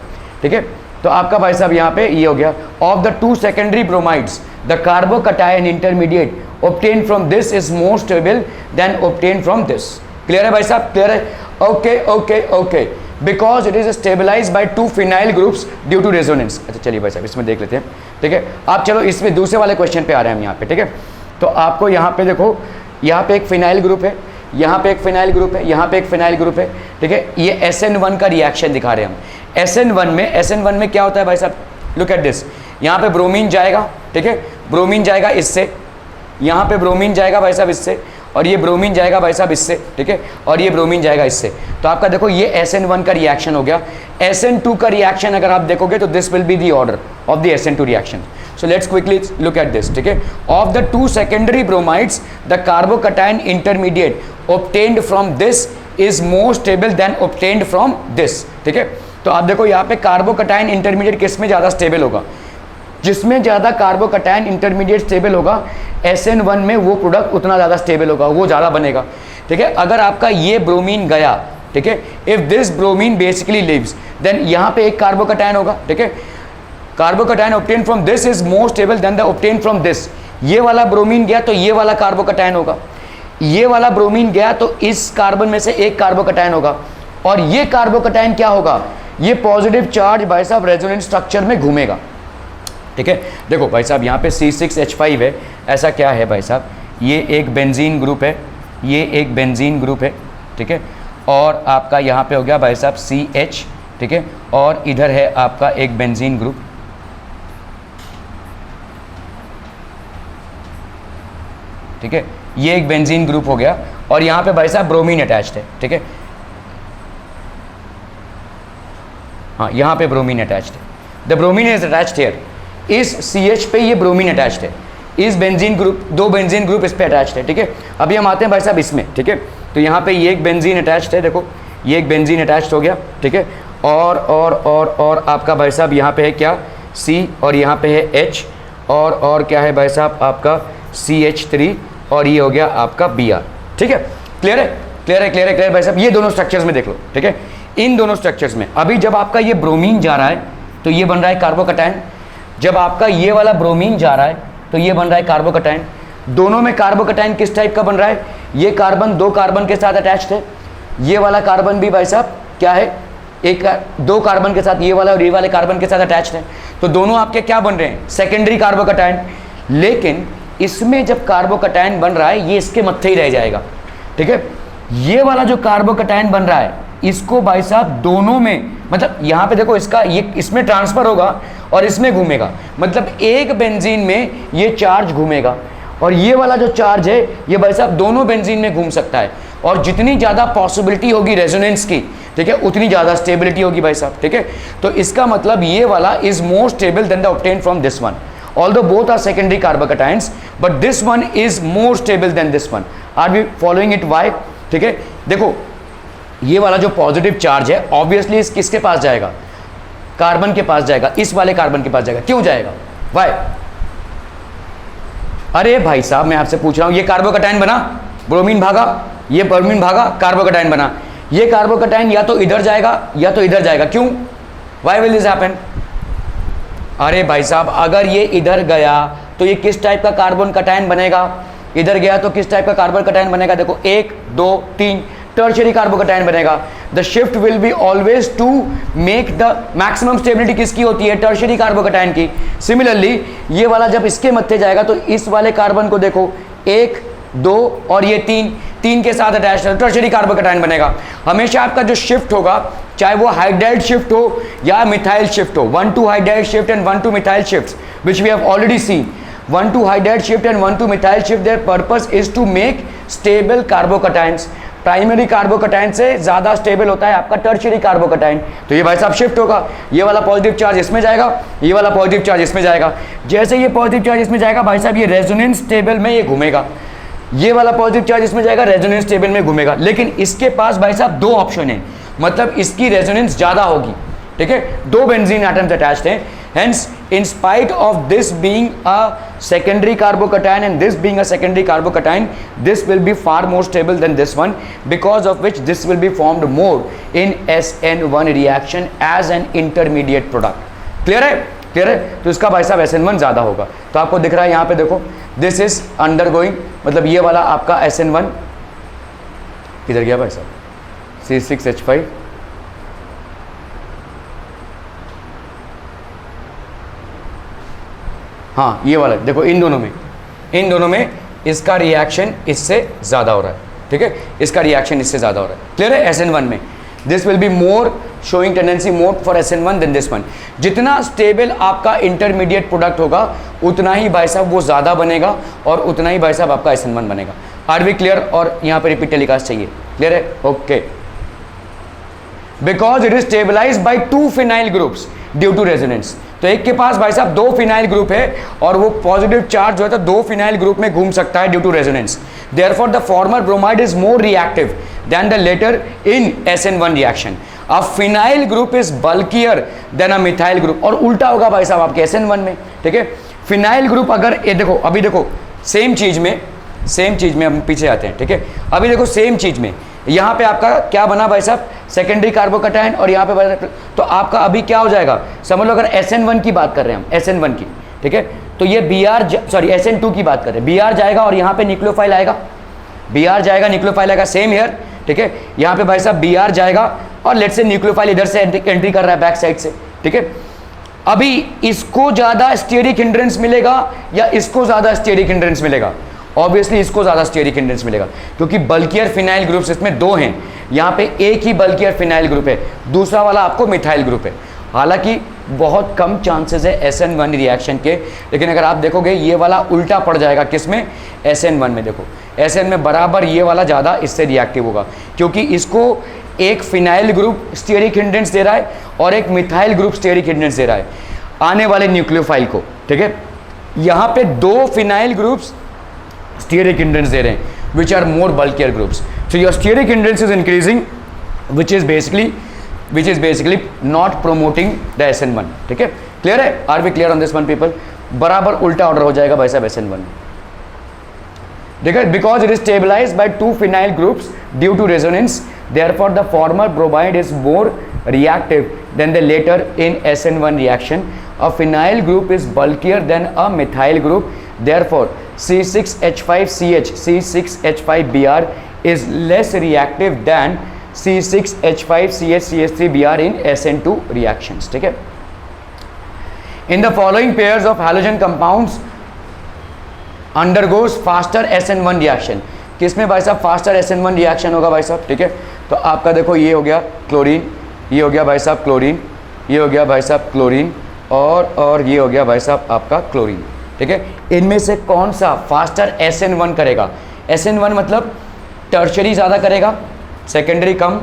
ठीक है। तो आपका भाई साहब यहाँ पे ये हो गया, of the 2 secondary bromides the carbocation intermediate obtained from this is more stable than obtained from this, clear है भाई साहब, क्लियर है, okay okay okay, because it is stabilize by 2 phenyl groups due to resonance. अच्छा चलिए भाई साहब इसमें देख लेते हैं, ठीक है। आप चलो इसमें दूसरे वाले क्वेश्चन पे आ रहे हैं हम यहाँ पे, ठीक है। तो आपको यहाँ पे देखो, यहाँ पे एक फिनाइल ग्रुप है, यहाँ पे एक फिनाइल ग्रुप है, यहाँ पे एक फिनाइल ग्रुप है, ठीक है। ये SN1 का रिएक्शन दिखा रहे हैं हम। SN1 में क्या होता है भाई साहब, लुक एट दिस, यहाँ पे ब्रोमीन जाएगा, ठीक है, ब्रोमीन जाएगा इससे, यहाँ पे ब्रोमीन जाएगा भाई साहब इससे, और ये ब्रोमीन जाएगा भाई साहब इससे, ठीक है, और ये ब्रोमीन जाएगा इससे। तो आपका देखो ये SN1 का रिएक्शन हो गया। SN2 का रिएक्शन अगर आप देखोगे तो this will be the order of the SN2 reaction. So let's quickly look at this, ठीक है। Of the 2 secondary bromides the carbocation intermediate obtained from this is more stable than obtained from this, ठीक है। तो आप देखो यहाँ पे carbocation intermediate किस में ज़्यादा स्टेबल होगा, जिसमें ज़्यादा कार्बोकटायन इंटरमीडिएट स्टेबल होगा SN1 में वो प्रोडक्ट उतना ज़्यादा स्टेबल होगा, वो ज़्यादा बनेगा, ठीक है। अगर आपका ये ब्रोमीन गया, ठीक है, if this bromine basically leaves then यहाँ पे एक कार्बोकटायन होगा, ठीक है। Carbocation obtain from this is more stable than the obtain from this. ये वाला ब्रोमीन गया तो ये वाला कार्बोकटायन होगा, ये वाला ब्रोमीन गया तो इस कार्बन में से एक कार्बोकटायन होगा, और ये कार्बोकटायन क्या होगा, ये पॉजिटिव चार्ज भाई साहब रेजोनेंस स्ट्रक्चर में घूमेगा, ठीक है। देखो भाई साहब यहाँ पे C6H5 है, ऐसा क्या है भाई साहब, ये एक बेंजीन ग्रुप है, ये एक बेंजीन ग्रुप है, ठीक है, और आपका यहाँ पे हो गया भाई साहब CH, ठीक है, और इधर है आपका एक बेंजीन ग्रुप, ठीक है, ये एक बेंजीन ग्रुप हो गया, और यहाँ पे भाई साहब ब्रोमीन अटैच्ड है, ठीक है, हाँ यहाँ पे ब्रोमीन अटैच्ड है, the bromine is attached here, इस CH पे ये ब्रोमीन अटैच्ड है, इस बेंजीन ग्रुप, 2 बेंजीन ग्रुप इस पे अटैच्ड है, ठीक है। अभी हम आते हैं भाई साहब इसमें, ठीक है, तो यहाँ पे ये एक बेंजीन अटैच्ड है, देखो ये एक बेंजीन अटैच्ड हो गया, ठीक है, और आपका भाई साहब यहाँ पे है क्या C, और यहाँ पे है H, और क्या है भाई साहब आपका CH3, और ये हो गया आपका Br, ठीक है। क्लियर है, क्लियर है, क्लियर है, क्लियर भाई साहब। ये दोनों स्ट्रक्चर्स में देख लो, ठीक है, इन दोनों स्ट्रक्चर्स में अभी जब आपका ये ब्रोमीन जा रहा है तो ये बन रहा है कार्बोकटायन, जब आपका ये वाला ब्रोमीन जा रहा है तो ये बन रहा है कार्बोकटायन। दोनों में कार्बोकटायन किस टाइप का बन रहा है, ये कार्बन 2 कार्बन के साथ अटैच्ड है, ये वाला कार्बन भी भाई साहब क्या है, 2 कार्बन के साथ, ये वाला और ये वाले कार्बन के साथ अटैच्ड है, तो दोनों आपके क्या बन रहे हैं, सेकेंडरी कार्बोकटायन। लेकिन इसमें जब कार्बोकटायन बन रहा है ये इसके मत्थे ही रह जाएगा, ठीक है। ये वाला जो कार्बोकटायन बन रहा है इसको भाई साहब दोनों में, मतलब यहाँ पे देखो इसका ये इसमें ट्रांसफर होगा और इसमें घूमेगा, मतलब एक बेंजीन में ये चार्ज घूमेगा, और ये वाला जो चार्ज है ये भाई साहब दोनों बेंजीन में घूम सकता है, और जितनी ज़्यादा पॉसिबिलिटी होगी रेजोनेंस की, ठीक है, उतनी ज़्यादा स्टेबिलिटी होगी भाई साहब, ठीक है। तो इसका मतलब ये वाला is more stable than the obtain from this one, although both are secondary carbocations but this one is more stable than this one. Are we following it? Why? ठीक है, देखो ये वाला जो पॉजिटिव चार्ज है ऑब्वियसली इस किसके पास जाएगा, कार्बन के पास जाएगा, इस वाले कार्बन के पास जाएगा। क्यों जाएगा, वाई? अरे भाई साहब मैं आपसे पूछ रहा हूं, ये कार्बोकटायन बना, ब्रोमीन भागा, ये ब्रोमीन भागा, कार्बोकटायन बना, ये कार्बोकटायन या तो इधर जाएगा या तो इधर जाएगा। क्यों, वाई विल दिस हैपन? अरे भाई साहब अगर ये इधर गया तो ये किस टाइप का कार्बन कटायन बनेगा, इधर गया तो किस टाइप का कार्बन कटायन बनेगा, देखो 1 2 3 टर्शियरी कार्बोकटायन बनेगा। The shift will be always to make the maximum stability किसकी होती है, टर्शियरी कार्बोकटायन की। सिमिलरली ये वाला जब इसके मत्थे जाएगा तो इस वाले कार्बन को देखो 1 2 और ये 3 के साथ अटैच टर्शियरी कार्बोकटायन बनेगा। हमेशा आपका जो शिफ्ट होगा चाहे वो हाइड्राइड शिफ्ट हो या मिथाइल शिफ्ट हो, 1 to hydride shift and 1 to methyl shift which we have already seen, 1 to hydride shift and 1 to methyl shift, their purpose is to make stable carbocations. Primary carbocation से ज्यादा stable होता है आपका tertiary carbocation. तो ये भाई साहब shift होगा, ये वाला पॉजिटिव चार्ज इसमें जाएगा, ये वाला पॉजिटिव चार्ज इसमें जाएगा। जैसे ये पॉजिटिव चार्ज इसमें जाएगा भाई साहब ये रेजोनेंस टेबल में ये घूमेगा, ये वाला पॉजिटिव चार्ज इसमें जाएगा, रेजोनेंस टेबल में घूमेगा। लेकिन इसके पास भाई साहब 2 ऑप्शन है, मतलब इसकी रेजोनेंस ज्यादा होगी, ठीक है, 2 बेंजीन एटम्स अटैच्ड हैं। Hence, in spite of this being a secondary carbocation and this being a secondary carbocation, this will be far more stable than this one, because of which this will be formed more in SN1 reaction as an intermediate product. Clear है? Clear है? तो इसका भाई साहब SN1 ज़्यादा होगा। तो आपको दिख रहा है यहाँ पे देखो, this is undergoing, मतलब ये वाला आपका SN1 किधर गया भाई साहब, C6H5, हाँ ये वाला देखो, इन दोनों में इसका रिएक्शन इससे ज़्यादा हो रहा है, ठीक है, इसका रिएक्शन इससे ज़्यादा हो रहा है। क्लियर है? SN1 में this will be more showing tendency more for SN1 than this one. जितना स्टेबल आपका इंटरमीडिएट प्रोडक्ट होगा उतना ही भाई साहब वो ज़्यादा बनेगा और उतना ही भाई साहब आपका SN1 बनेगा. Are we clear? और यहाँ पे रिपीट टेलीकास्ट चाहिए. क्लियर है? Okay. Because it is stabilize by 2 phenyl groups due to resonance. तो एक के पास भाई साहब 2 फिनाइल ग्रुप है और वो पॉजिटिव चार्ज जो है तो 2 फिनाइल ग्रुप में घूम सकता है due to resonance. Therefore the former bromide is more reactive than the latter in SN1 reaction. A phenyl group is bulkier than a methyl group. और उल्टा होगा भाई साहब आपके SN1 में. ठीक है, फिनाइल ग्रुप अगर ये देखो, अभी देखो सेम चीज में हम पीछे आते हैं. ठीक है, अभी देखो सेम चीज में यहाँ पे आपका क्या बना भाई साहब, सेकेंडरी कार्बोकैटायन, और यहाँ पे तो आपका अभी क्या हो जाएगा, समझ लो अगर SN1 की बात कर रहे हैं हम, SN1 की. ठीक है, तो ये SN2 की बात कर रहे हैं. Br जाएगा और यहाँ पे न्यूक्लियोफाइल आएगा, Br जाएगा, न्यूक्लियोफाइल आएगा. Same here. ठीक है, यहाँ पे भाई साहब Br जाएगा और लेट्स से न्यूक्लियोफाइल इधर से एंट्री कर रहा है बैक साइड से. ठीक है, अभी इसको ज़्यादा स्टेरिक हिंड्रेंस मिलेगा या इसको ज़्यादा स्टेरिक हिंड्रेंस मिलेगा? ऑब्वियसली इसको ज़्यादा स्टेरिक हिंड्रेंस मिलेगा क्योंकि बल्कियर फिनाइल ग्रुप्स इसमें 2 हैं. यहाँ पे एक ही बल्कियर फिनाइल ग्रुप है, दूसरा वाला आपको मिथाइल ग्रुप है. हालांकि बहुत कम चांसेस है SN1 रिएक्शन के, लेकिन अगर आप देखोगे ये वाला उल्टा पड़ जाएगा किसमें, SN1 में. देखो SN में बराबर ये वाला ज़्यादा इससे रिएक्टिव होगा क्योंकि इसको एक फिनाइल ग्रुप स्टेरिक हिंड्रेंस दे रहा है और एक मिथाइल ग्रुप स्टेरिक हिंड्रेंस दे रहा है आने वाले न्यूक्लियोफाइल को. ठीक है, यहाँ पे 2 फिनाइल ग्रुप्स स्टेरिक हिंड्रेंस दे रहे हैं which are more bulkier groups. So your steric hindrance is increasing which is basically not promoting the SN1. ठीक है, क्लियर है? Are we clear on this one people? बराबर उल्टा ऑर्डर हो जाएगा भाई साहब SN1. ठीक है, because it is stabilized by 2 phenyl groups due to resonance, therefore the former bromide is more reactive than the later in SN1 reaction. A phenyl group is bulkier than a methyl group, therefore C6H5CH C6H5Br is less reactive than C6H5CH CH3Br in SN2 reactions. ठीक है, in the following pairs of halogen compounds undergoes faster SN1 reaction. किसमें भाई साहब faster SN1 reaction होगा भाई साहब? ठीक है, तो आपका देखो ये हो गया क्लोरीन, ये हो गया भाई साहब क्लोरीन, ये हो गया भाई साहब क्लोरीन, और ये हो गया भाई साहब आपका क्लोरीन. ठीक है, इनमें से कौन सा फास्टर SN1 करेगा? SN1 मतलब टर्शरी ज़्यादा करेगा, सेकेंडरी कम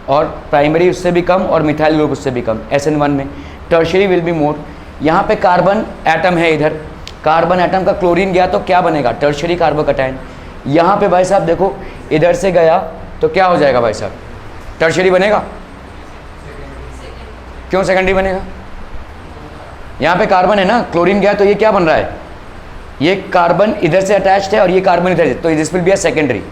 और प्राइमरी उससे भी कम और मिथाइल ग्रुप उससे भी कम. SN1 में टर्शरी विल बी मोर. यहाँ पे कार्बन एटम है, इधर कार्बन एटम का क्लोरीन गया तो क्या बनेगा, टर्शरी कार्बोकैटायन. यहाँ पे भाई साहब देखो इधर से गया तो क्या हो जाएगा भाई साहब, टर्शरी बनेगा. क्यों सेकेंडरी बनेगा? यहाँ पे कार्बन है ना, क्लोरीन गया तो ये क्या बन रहा है, ये कार्बन इधर से अटैच्ड है और ये कार्बन इधर से, तो this will be a secondary.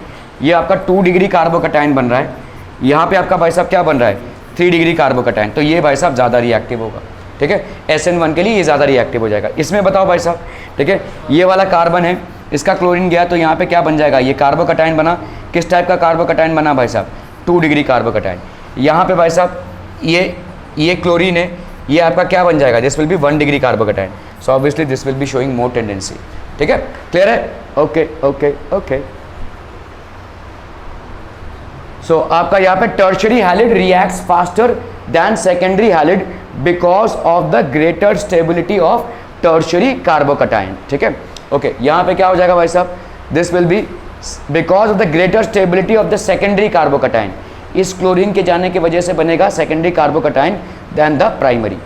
ये आपका 2 डिग्री कार्बोकैटायन बन रहा है. यहाँ पे आपका भाई साहब क्या बन रहा है, 3 डिग्री कार्बोकैटायन. तो ये भाई साहब ज़्यादा रिएक्टिव होगा. ठीक है, SN1 के लिए ये ज़्यादा रिएक्टिव हो जाएगा. इसमें बताओ भाई साहब. ठीक है, ये वाला कार्बन है, इसका क्लोरीन गया तो यहाँ पे क्या बन जाएगा, ये कार्बोकैटायन बना. किस टाइप का कार्बोकैटायन बना भाई साहब, 2 डिग्री कार्बोकैटायन. यहाँ पे भाई साहब ये क्लोरीन है, ये आपका क्या बन जाएगा, this will B 1 degree carbocation. So obviously this will be showing more tendency. ठीक है, क्लियर है? Okay okay okay. सो आपका यहाँ पे tertiary halide reacts faster than secondary halide because of the greater stability of tertiary carbocation. ठीक है, okay. यहाँ पे क्या हो जाएगा भाई साहब, this will be because of the greater stability of the secondary carbocation. इस क्लोरीन के जाने की वजह से बनेगा secondary carbocation than the primary.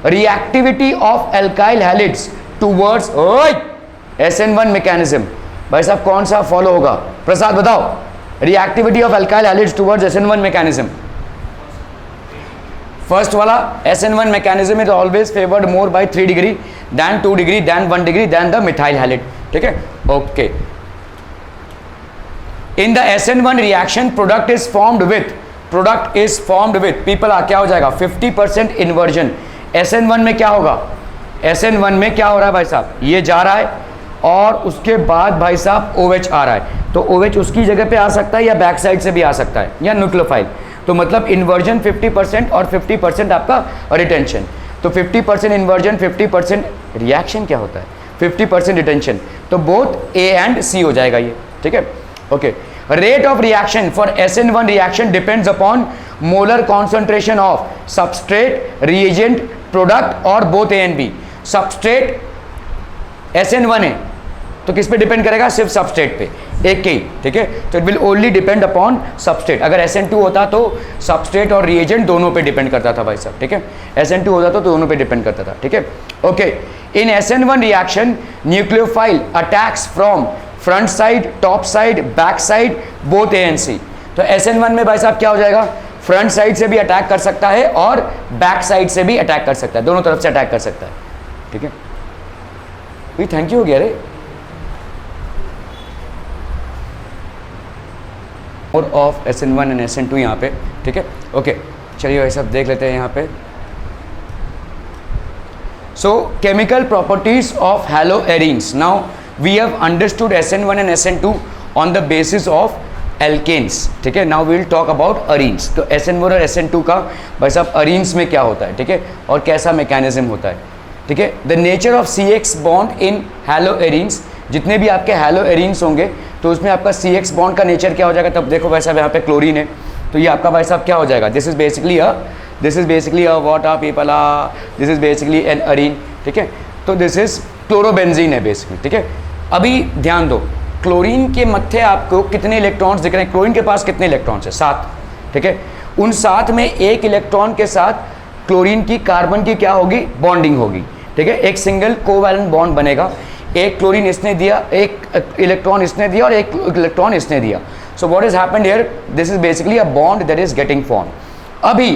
Reactivity of alkyl halides towards SN1 mechanism. भाई साहब कौन सा फॉलो होगा, प्रसाद बताओ. Reactivity of alkyl halides towards SN1 mechanism. First वाला SN1 mechanism is always favoured more by 3 degree than 2 degree than 1 degree than the methyl halide. ठीक है, okay. In the SN1 reaction product is formed with people क्या हो जाएगा 50% inversion. SN1 में क्या होगा, SN1 में क्या हो रहा है भाई साहब, ये जा रहा है और उसके बाद भाई साहब OH आ रहा है. तो OH उसकी जगह पे आ सकता है या बैक साइड से भी आ सकता है या न्यूक्लियोफाइल. तो मतलब इन्वर्जन 50% और 50% आपका रिटेंशन. तो 50% इन्वर्जन 50% रिएक्शन क्या होता है, 50% रिटेंशन. तो बोथ A एंड C हो जाएगा ये. ठीक है, okay. Rate of reaction for SN1 reaction depends upon molar concentration of substrate, reagent, product और both A and B। Substrate SN1 है तो किस पे डिपेंड करेगा? सिर्फ सबस्ट्रेट पे, एक के ही, ठीक है। तो it will only depend upon substrate. अगर SN2 होता तो सबस्ट्रेट और रिएजेंट दोनों पे डिपेंड करता था भाई साहब, ठीक है। SN2 होता तो दोनों पे डिपेंड करता था, ठीक है। Okay, in SN1 reaction nucleophile attacks from front side, top side, back side, both A and C। तो SN1 में भाई साहब क्या हो जाएगा? फ्रंट साइड से भी अटैक कर सकता है और बैक साइड से भी अटैक कर सकता है, दोनों तरफ से अटैक कर सकता है, ठीक है। भाई थैंक यू हो गया रे। और ऑफ SN1 एंड SN2 यहाँ पे, ठीक है। ओके, चलिए भाई साहब देख लेते हैं यहाँ पे। So chemical properties of haloarenes. Now we have understood SN1 and SN2 on the basis of alkenes, ठीक है। Now we will talk about arenes. तो SN1 और SN2 का भाई साहब अरीन्स में क्या होता है, ठीक है, और कैसा मैकेनिज्म होता है, ठीक है। The nature of CX bond in haloarenes, जितने भी आपके हैलोएरीन्स होंगे तो उसमें आपका CX बॉन्ड का नेचर क्या हो जाएगा? तब देखो भाई साहब यहाँ पे क्लोरीन है तो ये आपका भाई साहब क्या हो जाएगा? This is basically a what are people are, this is basically an arene, ठीक है। तो दिस इज क्लोरोबेंजीन है बेसिकली, ठीक है। अभी ध्यान दो, क्लोरीन के मत्थे आपको कितने इलेक्ट्रॉन्स दिख रहे हैं? क्लोरीन के पास कितने इलेक्ट्रॉन्स है? 7, ठीक है। उन 7 में एक इलेक्ट्रॉन के साथ क्लोरीन की कार्बन की क्या होगी? बॉन्डिंग होगी, ठीक है। एक सिंगल कोवैलेंट बॉन्ड बनेगा, एक क्लोरीन इसने दिया, एक इलेक्ट्रॉन इसने दिया और एक इलेक्ट्रॉन इसने दिया। सो what is happened here? This is basically a bond that is getting form. अभी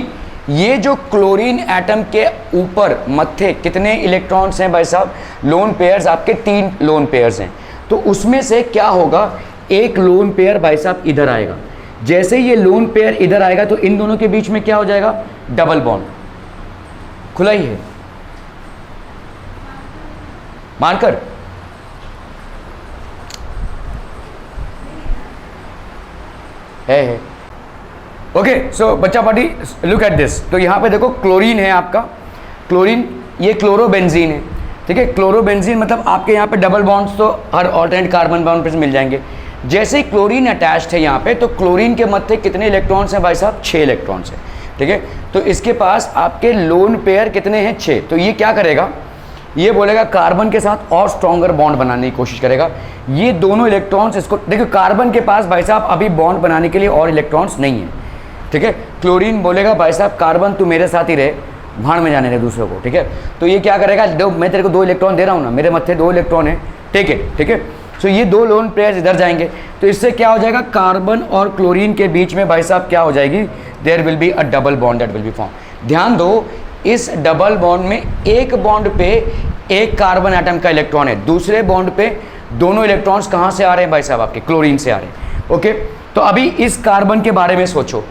ये जो क्लोरीन एटम के ऊपर मत्थे कितने इलेक्ट्रॉन्स हैं भाई साहब? लोन पेयर्स आपके 3 लोन पेयर्स हैं। तो उसमें से क्या होगा? एक लोन पेयर भाई साहब इधर आएगा। जैसे ये लोन पेयर इधर आएगा तो इन दोनों के बीच में क्या हो जाएगा? Double bond. खुला ही है, मानकर है। ओके, सो बच्चा पार्टी लुक एट दिस। तो यहाँ पे देखो क्लोरीन है आपका, क्लोरीन, ये क्लोरोबेंजीन है, ठीक है। क्लोरोबेंजीन मतलब आपके यहाँ पे डबल बॉन्ड्स तो हर ऑल्टरनेट कार्बन बॉन्ड पे मिल जाएंगे। जैसे ही क्लोरीन अटैच्ड है यहाँ पे तो क्लोरीन के मध्य कितने इलेक्ट्रॉन्स हैं भाई साहब? 6 इलेक्ट्रॉन्स हैं, ठीक है। तो इसके पास आपके लोन पेयर कितने हैं? 6। तो ये क्या करेगा? ये बोलेगा कार्बन के साथ और स्ट्रॉन्गर बॉन्ड बनाने की कोशिश करेगा। ये दोनों इलेक्ट्रॉन्स, इसको देखो, कार्बन के पास भाई साहब अभी बॉन्ड बनाने के लिए और इलेक्ट्रॉन्स नहीं है, ठीक है। क्लोरीन बोलेगा भाई साहब कार्बन तू मेरे साथ ही रहे, भाड़ में जाने रहे दूसरों को, ठीक है। तो ये क्या करेगा? मैं तेरे को 2 इलेक्ट्रॉन दे रहा हूँ ना, मेरे मत्थे 2 इलेक्ट्रॉन है, ठीक है, ठीक है। सो ये 2 लोन पेयर्स इधर जाएंगे तो इससे क्या हो जाएगा? कार्बन और क्लोरीन के बीच में भाई साहब क्या हो जाएगी? There will be a double bond that will be form. ध्यान दो, इस डबल बॉन्ड में एक बॉन्ड पे एक कार्बन एटम का इलेक्ट्रॉन है, दूसरे बॉन्ड पे दोनों इलेक्ट्रॉन्स कहाँ से आ रहे हैं भाई साहब? आपके क्लोरीन से आ रहे हैं, ओके। तो अभी इस कार्बन के बारे में सोचो,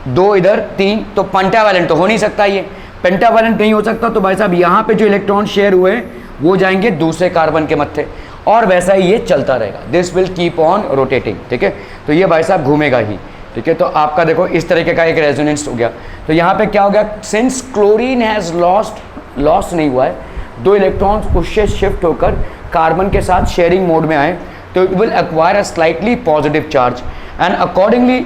2 इधर 3, तो पेंटावैलेंट तो हो नहीं सकता, ये पेंटावैलेंट नहीं हो सकता। तो भाई साहब यहाँ पे जो इलेक्ट्रॉन शेयर हुए वो जाएंगे दूसरे कार्बन के मत्थे और वैसा ही ये चलता रहेगा। This will keep on rotating, ठीक है। तो ये भाई साहब घूमेगा ही, ठीक है। तो आपका देखो इस तरीके का एक रेजोनेंस हो गया। तो यहाँ पे क्या हो गया? सिंस क्लोरीन हैज़ लॉस्ट नहीं हुआ है, 2 इलेक्ट्रॉन्स उससे शिफ्ट होकर कार्बन के साथ शेयरिंग मोड में आए तो it will acquire a slightly positive charge and accordingly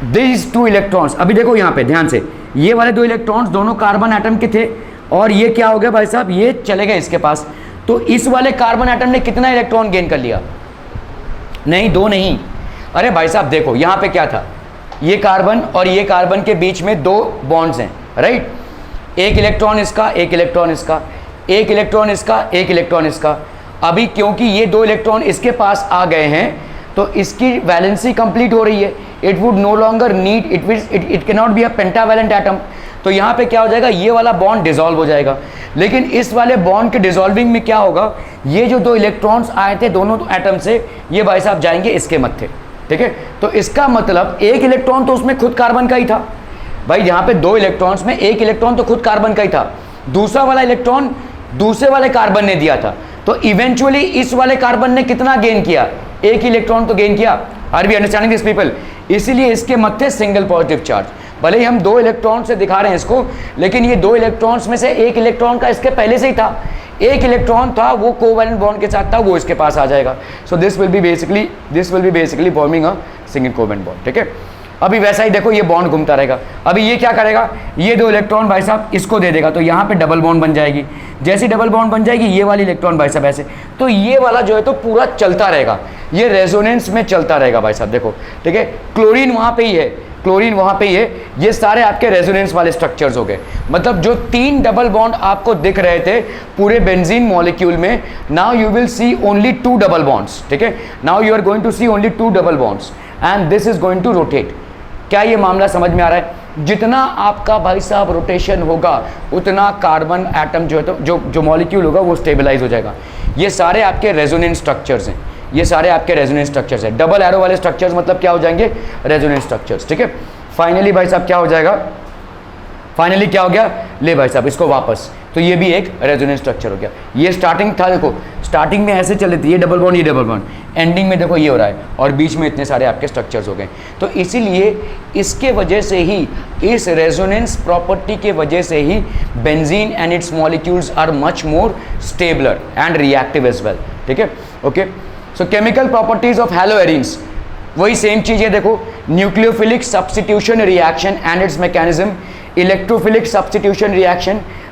these 2 electrons. अभी देखो यहाँ पे ध्यान से, ये वाले 2 इलेक्ट्रॉन्स दोनों कार्बन एटम के थे और ये क्या हो गया भाई साहब? ये चले गए इसके पास। तो इस वाले कार्बन एटम ने कितना इलेक्ट्रॉन गेन कर लिया? नहीं, 2 नहीं। अरे भाई साहब देखो यहाँ पे क्या था? ये कार्बन और ये कार्बन के बीच में 2 बॉन्ड्स हैं, राइट। एक इलेक्ट्रॉन इसका, एक इलेक्ट्रॉन इसका, एक इलेक्ट्रॉन इसका, एक इलेक्ट्रॉन इसका। अभी क्योंकि ये 2 इलेक्ट्रॉन इसके पास आ गए हैं तो इसकी वैलेंसी कंप्लीट हो रही है। It would know longer need, it can not be a pentavalent atom. तो यहाँ पे क्या हो जाएगा? ये वाला बॉन्ड डिसॉल्व हो जाएगा। लेकिन इस वाले बॉन्ड के डिसॉल्विंग में क्या होगा? ये जो 2 इलेक्ट्रॉन्स आए थे दोनों एटम से, ये भाई साहब जाएंगे इसके मत्थे, ठीक है। तो इसका मतलब एक इलेक्ट्रॉन तो उसमें खुद कार्बन का ही था भाई। यहाँ पे 2 इलेक्ट्रॉन्स में एक इलेक्ट्रॉन तो खुद कार्बन का ही था, दूसरा वाला इलेक्ट्रॉन दूसरे वाले कार्बन ने दिया था। तो इवेंचुअली इस वाले कार्बन ने कितना गेन किया? एक इलेक्ट्रॉन तो गेन किया। Are we understanding this people? इसीलिए इसके मत्थे सिंगल पॉजिटिव चार्ज। भले ही हम 2 इलेक्ट्रॉन से दिखा रहे हैं इसको, लेकिन ये 2 इलेक्ट्रॉन्स में से एक इलेक्ट्रॉन का इसके पहले से ही था। एक इलेक्ट्रॉन था वो कोवैलेंट बॉन्ड के साथ था, वो इसके पास आ जाएगा। सो this will be basically forming a single covalent bond, ठीक है। अभी वैसा ही देखो ये बॉन्ड घूमता रहेगा। अभी ये क्या करेगा, ये दो इलेक्ट्रॉन भाई साहब इसको दे देगा, तो यहाँ पे डबल बॉन्ड बन जाएगी। जैसी डबल बॉन्ड बन जाएगी ये वाली इलेक्ट्रॉन भाई साहब ऐसे, तो ये वाला जो है तो पूरा चलता रहेगा, ये रेजोनेंस में चलता रहेगा भाई साहब, देखो ठीक है। क्लोरीन वहाँ पे ही है, क्लोरीन वहाँ पे ही है, ये सारे आपके रेजोनेंस वाले स्ट्रक्चर्स हो गए। मतलब जो 3 डबल बॉन्ड आपको दिख रहे थे पूरे बेंजीन मॉलिक्यूल में, now you will see only 2 double bonds, ठीक है। Now you are going to see only 2 double bonds and this is going to rotate. क्या ये मामला समझ में आ रहा है? जितना आपका भाई साहब रोटेशन होगा उतना कार्बन एटम जो है तो जो मॉलिक्यूल होगा वो स्टेबलाइज हो जाएगा। ये सारे आपके रेजोनेंस स्ट्रक्चर्स हैं, ये सारे आपके रेजोनेंस स्ट्रक्चर्स हैं। डबल एरो वाले स्ट्रक्चर्स मतलब क्या हो जाएंगे, रेजोनेंस स्ट्रक्चर्स, ठीक है। फाइनली भाई साहब क्या हो जाएगा, फाइनली क्या हो गया, ले भाई साहब इसको वापस, तो ये भी एक रेजोनेंस स्ट्रक्चर हो गया। ये स्टार्टिंग था, देखो स्टार्टिंग में ऐसे चले थे, ये डबल बॉन्ड, ये डबल बॉन्ड, एंडिंग में देखो ये हो रहा है और बीच में इतने सारे आपके स्ट्रक्चर्स हो गए। तो इसीलिए इसके वजह से ही, इस रेजोनेंस प्रॉपर्टी के वजह से ही benzene and its molecules are much more stabler and reactive as well, ठीक है। Okay, so chemical properties of haloarenes वही सेम चीज है, देखो nucleophilic substitution reaction and its mechanism, electrophilic substitution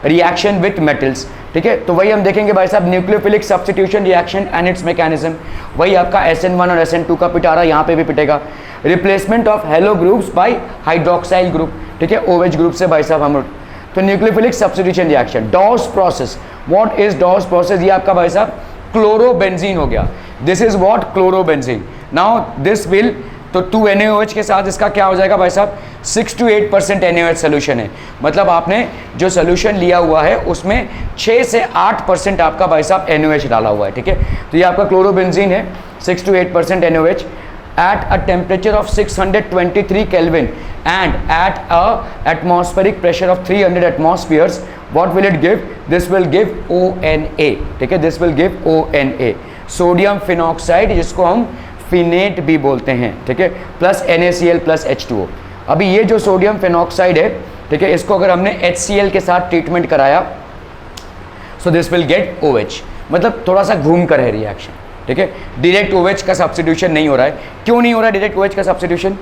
reaction with metals, ठीक है। तो वही हम देखेंगे भाई साहब, nucleophilic substitution reaction and its mechanism, वही आपका SN1 और SN2 का पिटारा यहाँ पे भी पिटेगा। Replacement of halo groups by hydroxyl group, ठीक है, OH ग्रुप से भाई साहब हम। तो nucleophilic substitution reaction, Dow's process, what is Dow's process, ये आपका भाई साहब क्लोरोबेंजीन हो गया, this is what chlorobenzene. Now this will, तो 2 NaOH के साथ इसका क्या हो जाएगा भाई साहब, 6 to 8% NaOH सोल्यूशन है। मतलब आपने जो सोल्यूशन लिया हुआ है उसमें 6 से 8% आपका भाई साहब NaOH डाला हुआ है, ठीक है। तो ये आपका क्लोरोबेंजीन है, 6 to 8% NaOH at a temperature of 623 Kelvin and at a atmospheric pressure of 300 atmospheres, what will it give? This will give ONA, ठीक है, this will give ONA, sodium phenoxide, जिसको हम फिनेट भी बोलते हैं, ठीक है, प्लस NaCl प्लस H2O। अभी ये जो सोडियम फिनॉक्साइड है, ठीक है, इसको अगर हमने HCl के साथ ट्रीटमेंट कराया, सो दिस विल गेट OH। मतलब थोड़ा सा घूम कर है रिएक्शन, ठीक है, डायरेक्ट OH का सब्स्टिट्यूशन नहीं हो रहा है। क्यों नहीं हो रहा है डायरेक्ट OH का सब्स्टिट्यूशन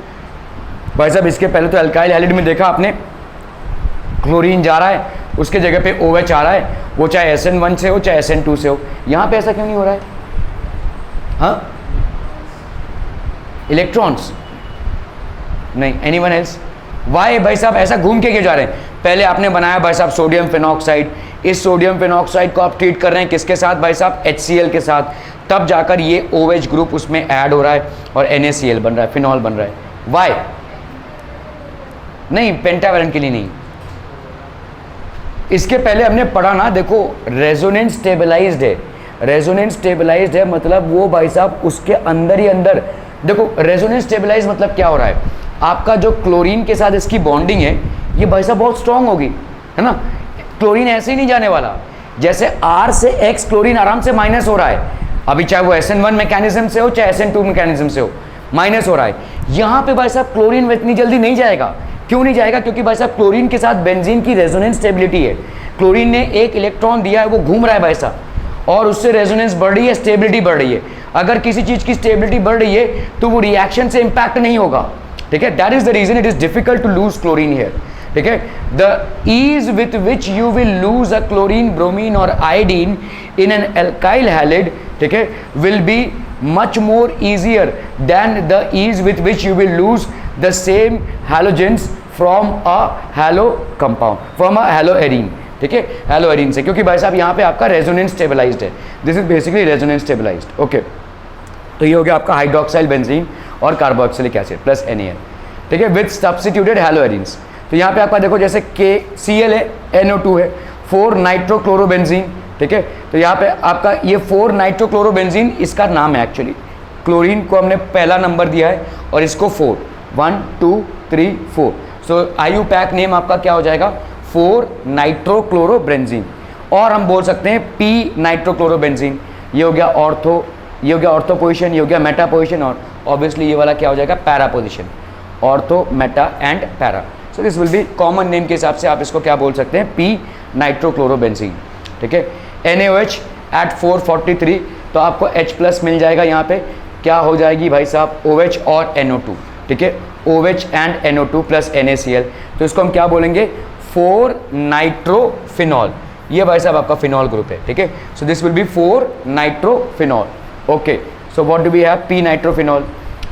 भाई साहब? इसके पहले तो अल्काइल हैलिड में देखा आपने, क्लोरीन जा रहा है, उसके जगह पे OH आ रहा है, वो चाहे SN1 से हो चाहे SN2 से हो। यहाँ पे ऐसा क्यों नहीं हो रहा है? हाँ, इलेक्ट्रॉन्स नहीं, एनीवन एल्स? वाई भाई साहब ऐसा घूम के क्यों जा रहे हैं? पहले आपने बनाया भाई साहब सोडियम फिनॉक्साइड, इस सोडियम फिनॉक्साइड को आप ट्रीट कर रहे हैं किसके साथ भाई साहब? HCl के साथ, तब जाकर ये OH ग्रुप उसमें ऐड हो रहा है और NaCl बन रहा है, फिनॉल बन रहा है। वाई नहीं, पेंटावैलेंट के लिए नहीं। इसके पहले हमने पढ़ा ना, देखो रेजोनेंस स्टेबलाइज्ड है, रेजोनेंस स्टेबलाइज्ड है मतलब वो भाई साहब उसके अंदर ही अंदर, देखो रेजोनेंस स्टेबलाइज मतलब क्या हो रहा है, आपका जो क्लोरीन के साथ इसकी बॉन्डिंग है ये भाई साहब बहुत स्ट्रांग होगी, है ना। क्लोरीन ऐसे ही नहीं जाने वाला, जैसे R से X क्लोरीन आराम से माइनस हो रहा है, अभी चाहे वो SN1 मैकेनिज्म से हो चाहे SN2 मैकेनिज्म से हो, माइनस हो रहा है। यहाँ पे भाई साहब क्लोरीन इतनी जल्दी नहीं जाएगा। क्यों नहीं जाएगा? क्योंकि भाई साहब क्लोरीन के साथ बेंजीन की रेजोनेंस स्टेबिलिटी है, क्लोरीन ने एक इलेक्ट्रॉन दिया है, वो घूम रहा है भाई साहब, और उससे रेजोनेंस बढ़ रही है, स्टेबिलिटी बढ़ रही है। अगर किसी चीज़ की स्टेबिलिटी बढ़ रही है तो वो रिएक्शन से इंपैक्ट नहीं होगा, ठीक है। That is the reason it is difficult to lose chlorine here, ठीक है। The ease with which you will lose a chlorine, bromine और iodine in an alkyl halide, ठीक है, will be much more easier than the ease with which you will lose the same halogens from a halo compound, from a haloarine, ठीक है, haloarine से, क्योंकि भाई साहब यहाँ पे आपका रेजोनेंस स्टेबलाइज्ड है, this is basically resonance stabilized. Okay, तो ये हो गया आपका हाइड्रोक्साइल बेंजीन और कार्बोक्सिलिक एसिड प्लस NaN, ठीक है, विथ सब्स्टिट्यूटेड हैलोएरीन्स। तो यहाँ पे आपका देखो जैसे KCl है, NO2 है, 4 नाइट्रोक्लोरोबेंजीन, ठीक है। तो यहाँ पे आपका ये 4 नाइट्रोक्लोरोबेंजीन इसका नाम है एक्चुअली, क्लोरीन को हमने पहला नंबर दिया है और इसको 4, 1 2 3 4, सो IUPAC नेम आपका क्या हो जाएगा? 4 नाइट्रोक्लोरोबेंजीन, और हम बोल सकते हैं P नाइट्रोक्लोरोबेंजीन। ये हो गया ऑर्थो, ये हो गया ऑर्थो पोजिशन, ये हो गया मेटा पोजिशन, और ऑब्वियसली ये वाला क्या हो जाएगा? Para position, ortho Meta and para. So this will B common name के हिसाब से आप इसको क्या बोल सकते हैं? P नाइट्रोक्लोरोबेंजीन, ठीक है। NaOH एट 443, तो आपको H प्लस मिल जाएगा। यहाँ पे क्या हो जाएगी भाई साहब, OH और NO2, ठीक है, OH and NO2 plus NaCl, तो इसको हम क्या बोलेंगे, 4 नाइट्रोफिनॉल। ये भाई साहब आपका फिनॉल ग्रुप है, ठीक है। So this will be 4 nitrophenol. Okay, so what do we have, P nitrophenol,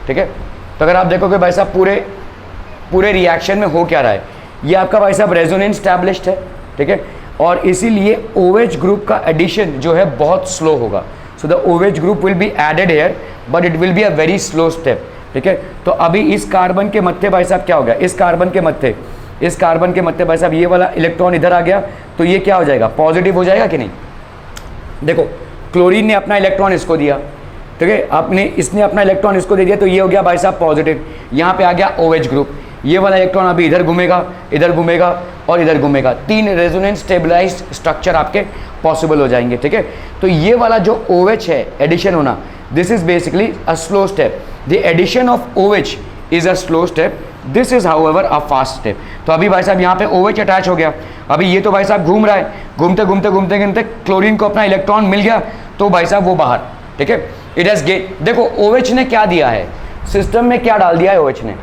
ठीक है। तो अगर आप देखोगे भाई साहब पूरे रिएक्शन में हो क्या रहा है, ये आपका भाई साहब रेजोनेंस स्टैब्लिश्ड है, ठीक है, और इसीलिए OH ग्रुप का एडिशन जो है बहुत स्लो होगा। So the OH group will be added here but it will be a very slow step, ठीक है। तो अभी इस कार्बन के मत्थे भाई साहब क्या हो गया, इस कार्बन के मत्थे भाई साहब ये वाला इलेक्ट्रॉन इधर आ गया, तो ये क्या हो जाएगा, पॉजिटिव हो जाएगा कि नहीं। देखो क्लोरीन ने अपना इलेक्ट्रॉन इसको दिया, ठीक है, इसने अपना इलेक्ट्रॉन इसको दे दिया, तो ये हो गया भाई साहब पॉजिटिव। यहाँ पे आ गया OH ग्रुप, ये वाला इलेक्ट्रॉन अभी इधर घूमेगा, इधर घूमेगा और इधर घूमेगा, 3 रेजोनेंस स्टेबलाइज्ड स्ट्रक्चर आपके पॉसिबल हो जाएंगे, ठीक है। तो ये वाला जो OH है एडिशन होना, this is basically a slow step. The addition of OH is a slow step, this is however a fast step. तो अभी भाई साहब यहाँ पे OH अटैच हो गया, अभी ये तो भाई साहब घूम रहा है, घूमते घूमते घूमते घूमते क्लोरीन को अपना इलेक्ट्रॉन मिल गया, तो भाई साहब वो बाहर, ठीक है, इट हैज गेन। देखो OH ने क्या दिया है सिस्टम में, क्या डाल दिया है OH ने,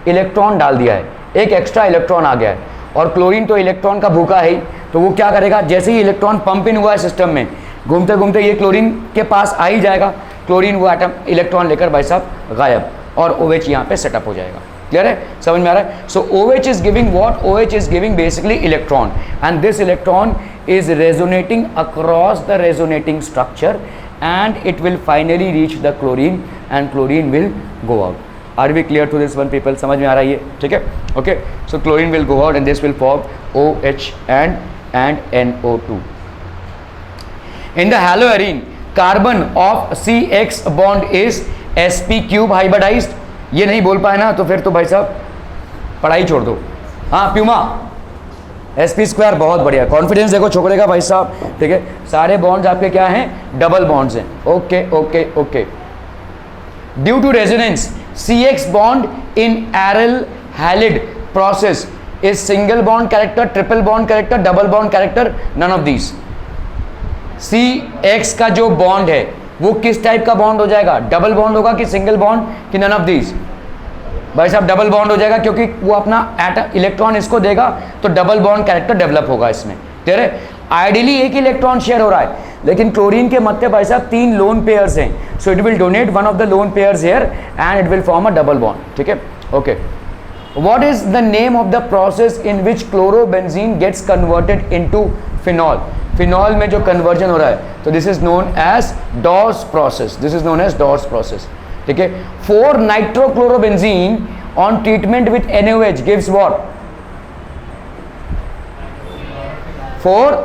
इलेक्ट्रॉन डाल दिया है, एक एक्स्ट्रा इलेक्ट्रॉन आ गया है, और क्लोरीन तो इलेक्ट्रॉन का भूखा है ही, तो वो क्या करेगा, जैसे ही इलेक्ट्रॉन पंप इन हुआ है सिस्टम में, घूमते घूमते ये क्लोरीन के पास आ ही जाएगा, क्लोरीन वो एटम इलेक्ट्रॉन लेकर भाई साहब गायब, और OH यहाँ पे सेटअप हो जाएगा। क्लियर है, समझ में आ रहा है। सो OH is giving what, OH is giving basically electron, and this electron is resonating across the resonating structure and it will finally reach the chlorine and chlorine will go out. Are we clear to this one people? समझ में आ रहा है ये, ठीक है, okay. So chlorine will go out and this will form OH and NO2. In the haloarine, carbon of CX bond is sp cube hybridized. ये नहीं बोल पाए ना तो फिर तो भाई साहब पढ़ाई छोड़ दो। हाँ प्यूमा sp² बहुत बढ़िया, कॉन्फिडेंस देखो छोकरे का भाई साहब, ठीक है, सारे बॉन्ड्स आपके क्या हैं, डबल बॉन्ड्स हैं। Okay okay okay, due to resonance CX bond in aryl halide process is single bond character, triple bond character, double bond character, none of these. CX का जो बॉन्ड है वो किस टाइप का बॉन्ड हो जाएगा, double bond होगा कि सिंगल बॉन्ड कि नन ऑफ दीज। भाई साहब डबल बॉन्ड हो जाएगा, क्योंकि वो अपना एटम इलेक्ट्रॉन इसको देगा तो डबल बॉन्ड कैरेक्टर डेवलप होगा इसमें। क्लियर है, आइडियली एक इलेक्ट्रॉन शेयर हो रहा है, लेकिन क्लोरीन के मध्य भाई साहब 3 लोन पेयर्स हैं, so it will donate one of the lone pairs here and it will form a double bond, ठीक है। Okay, what is the name of the process in which chlorobenzene gets converted into phenol. Phenol में जो conversion हो रहा है, तो this is known as Dow's process, this is known as Dow's process, ठीक है। 4 nitrochlorobenzene on treatment with NaOH gives what, 4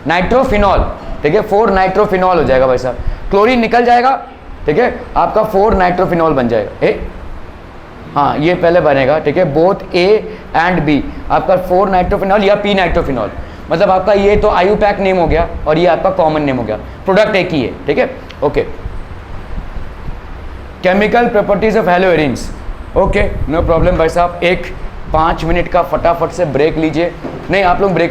nitrophenol, ठीक है, 4 नाइट्रोफिनॉल हो जाएगा भाई साहब, क्लोरीन निकल जाएगा, ठीक है, आपका 4 नाइट्रोफिनॉल बन जाएगा। हाँ ये पहले बनेगा, ठीक है, बोथ A एंड B, आपका 4 नाइट्रोफिनॉल या P नाइट्रोफिनॉल, मतलब आपका ये तो IUPAC नेम हो गया और ये आपका कॉमन नेम हो गया, प्रोडक्ट एक ही है, ठीक है। Okay, chemical properties of haloarenes. Okay no problem भाई साहब, एक 5 मिनट का फटाफट से ब्रेक लीजिए, नहीं आप लोग ब्रेक